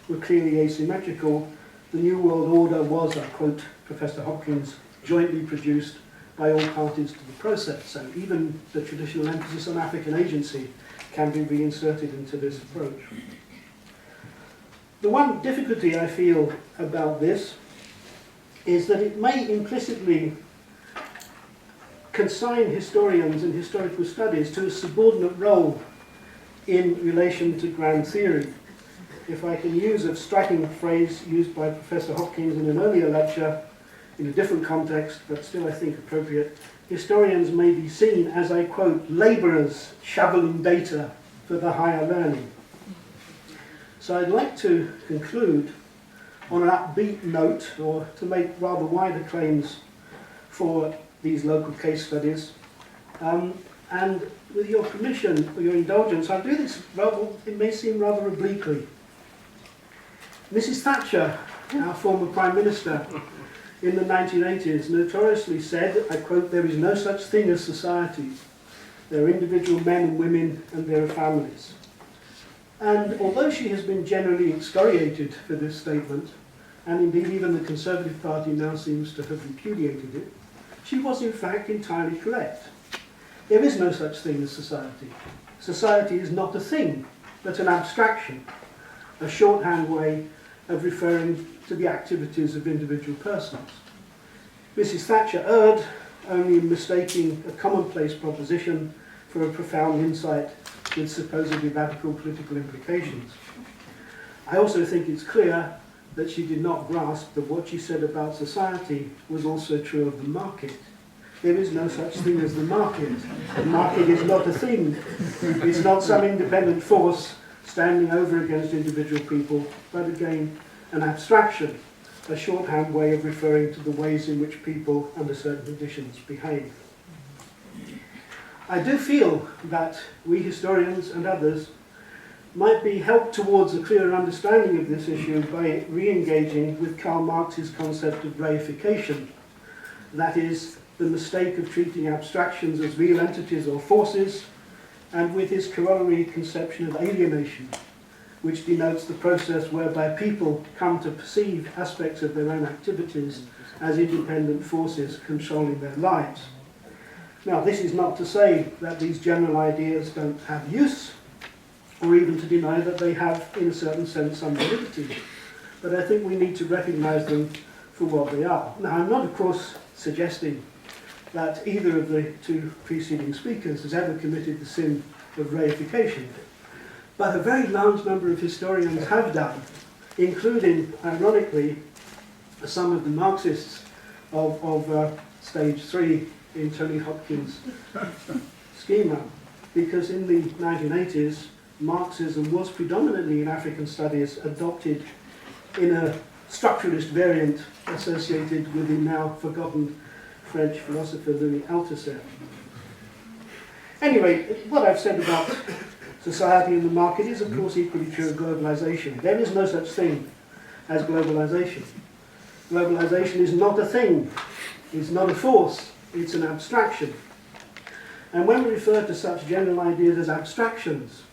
were clearly asymmetrical, the New World Order was, I quote Professor Hopkins, jointly produced by all parties to the process. So even the traditional emphasis on African agency can be reinserted into this approach. The one difficulty I feel about this is that it may implicitly consign historians and historical studies to a subordinate role in relation to grand theory. If I can use a striking phrase used by Professor Hopkins in an earlier lecture, in a different context, but still I think appropriate, historians may be seen as, I quote, labourers shoveling data for the higher learning. So I'd like to conclude on an upbeat note, or to make rather wider claims for these local case studies. And with your permission, or your indulgence, I'll do this rather, it may seem rather obliquely. Mrs. Thatcher, our former Prime Minister, in the 1980s notoriously said, I quote, "There is no such thing as society. There are individual men and women and there are families." And although she has been generally excoriated for this statement, and indeed even the Conservative Party now seems to have repudiated it, she was in fact entirely correct. There is no such thing as society. society is not a thing, but an abstraction, a shorthand way of referring to the activities of individual persons. Mrs. Thatcher erred only in mistaking a commonplace proposition for a profound insight with supposedly radical political implications. I also think it's clear that she did not grasp that what she said about society was also true of the market. There is no such thing as the market. The market is not a thing. It's not some independent force standing over against individual people, but again, an abstraction, a shorthand way of referring to the ways in which people under certain conditions behave. I do feel that we historians and others might be helped towards a clearer understanding of this issue by re-engaging with Karl Marx's concept of reification, that is, the mistake of treating abstractions as real entities or forces, and with his corollary conception of alienation, which denotes the process whereby people come to perceive aspects of their own activities as independent forces controlling their lives. Now, this is not to say that these general ideas don't have use, or even to deny that they have, in a certain sense, some validity. But I think we need to recognise them for what they are. Now, I'm not, of course, suggesting that either of the two preceding speakers has ever committed the sin of reification, but a very large number of historians have done, including, ironically, some of the Marxists of stage 3 in Tony Hopkins' schema, because in the 1980s, Marxism was predominantly in African studies adopted in a structuralist variant associated with the now forgotten French philosopher Louis Althusser. Anyway, what I've said about society and the market is of course equally true of globalization. There is no such thing as globalization. Globalization is not a thing, it's not a force, it's an abstraction. And when we refer to such general ideas as abstractions,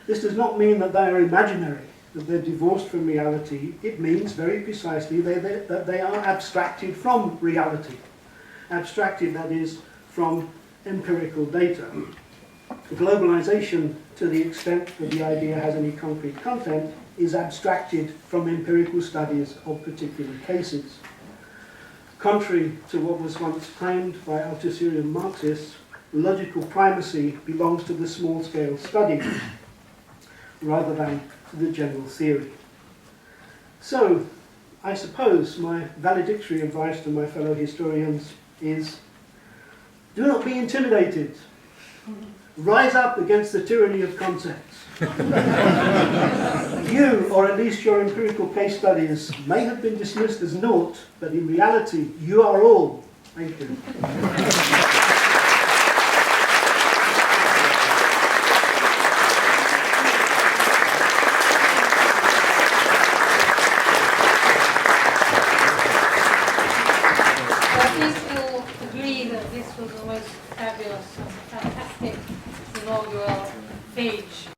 this does not mean that they are imaginary, that they're divorced from reality. It means very precisely that they are abstracted from reality. Abstracted, that is, from empirical data. Globalization, to the extent that the idea has any concrete content, is abstracted from empirical studies of particular cases. Contrary to what was once claimed by Althusserian Marxists, logical primacy belongs to the small-scale study rather than to the general theory. So, I suppose my valedictory advice to my fellow historians is, do not be intimidated. Rise up against the tyranny of concepts. You, or at least your empirical case studies, may have been dismissed as naught, but in reality, you are all. Thank you.
This was the most fabulous and fantastic inaugural Fage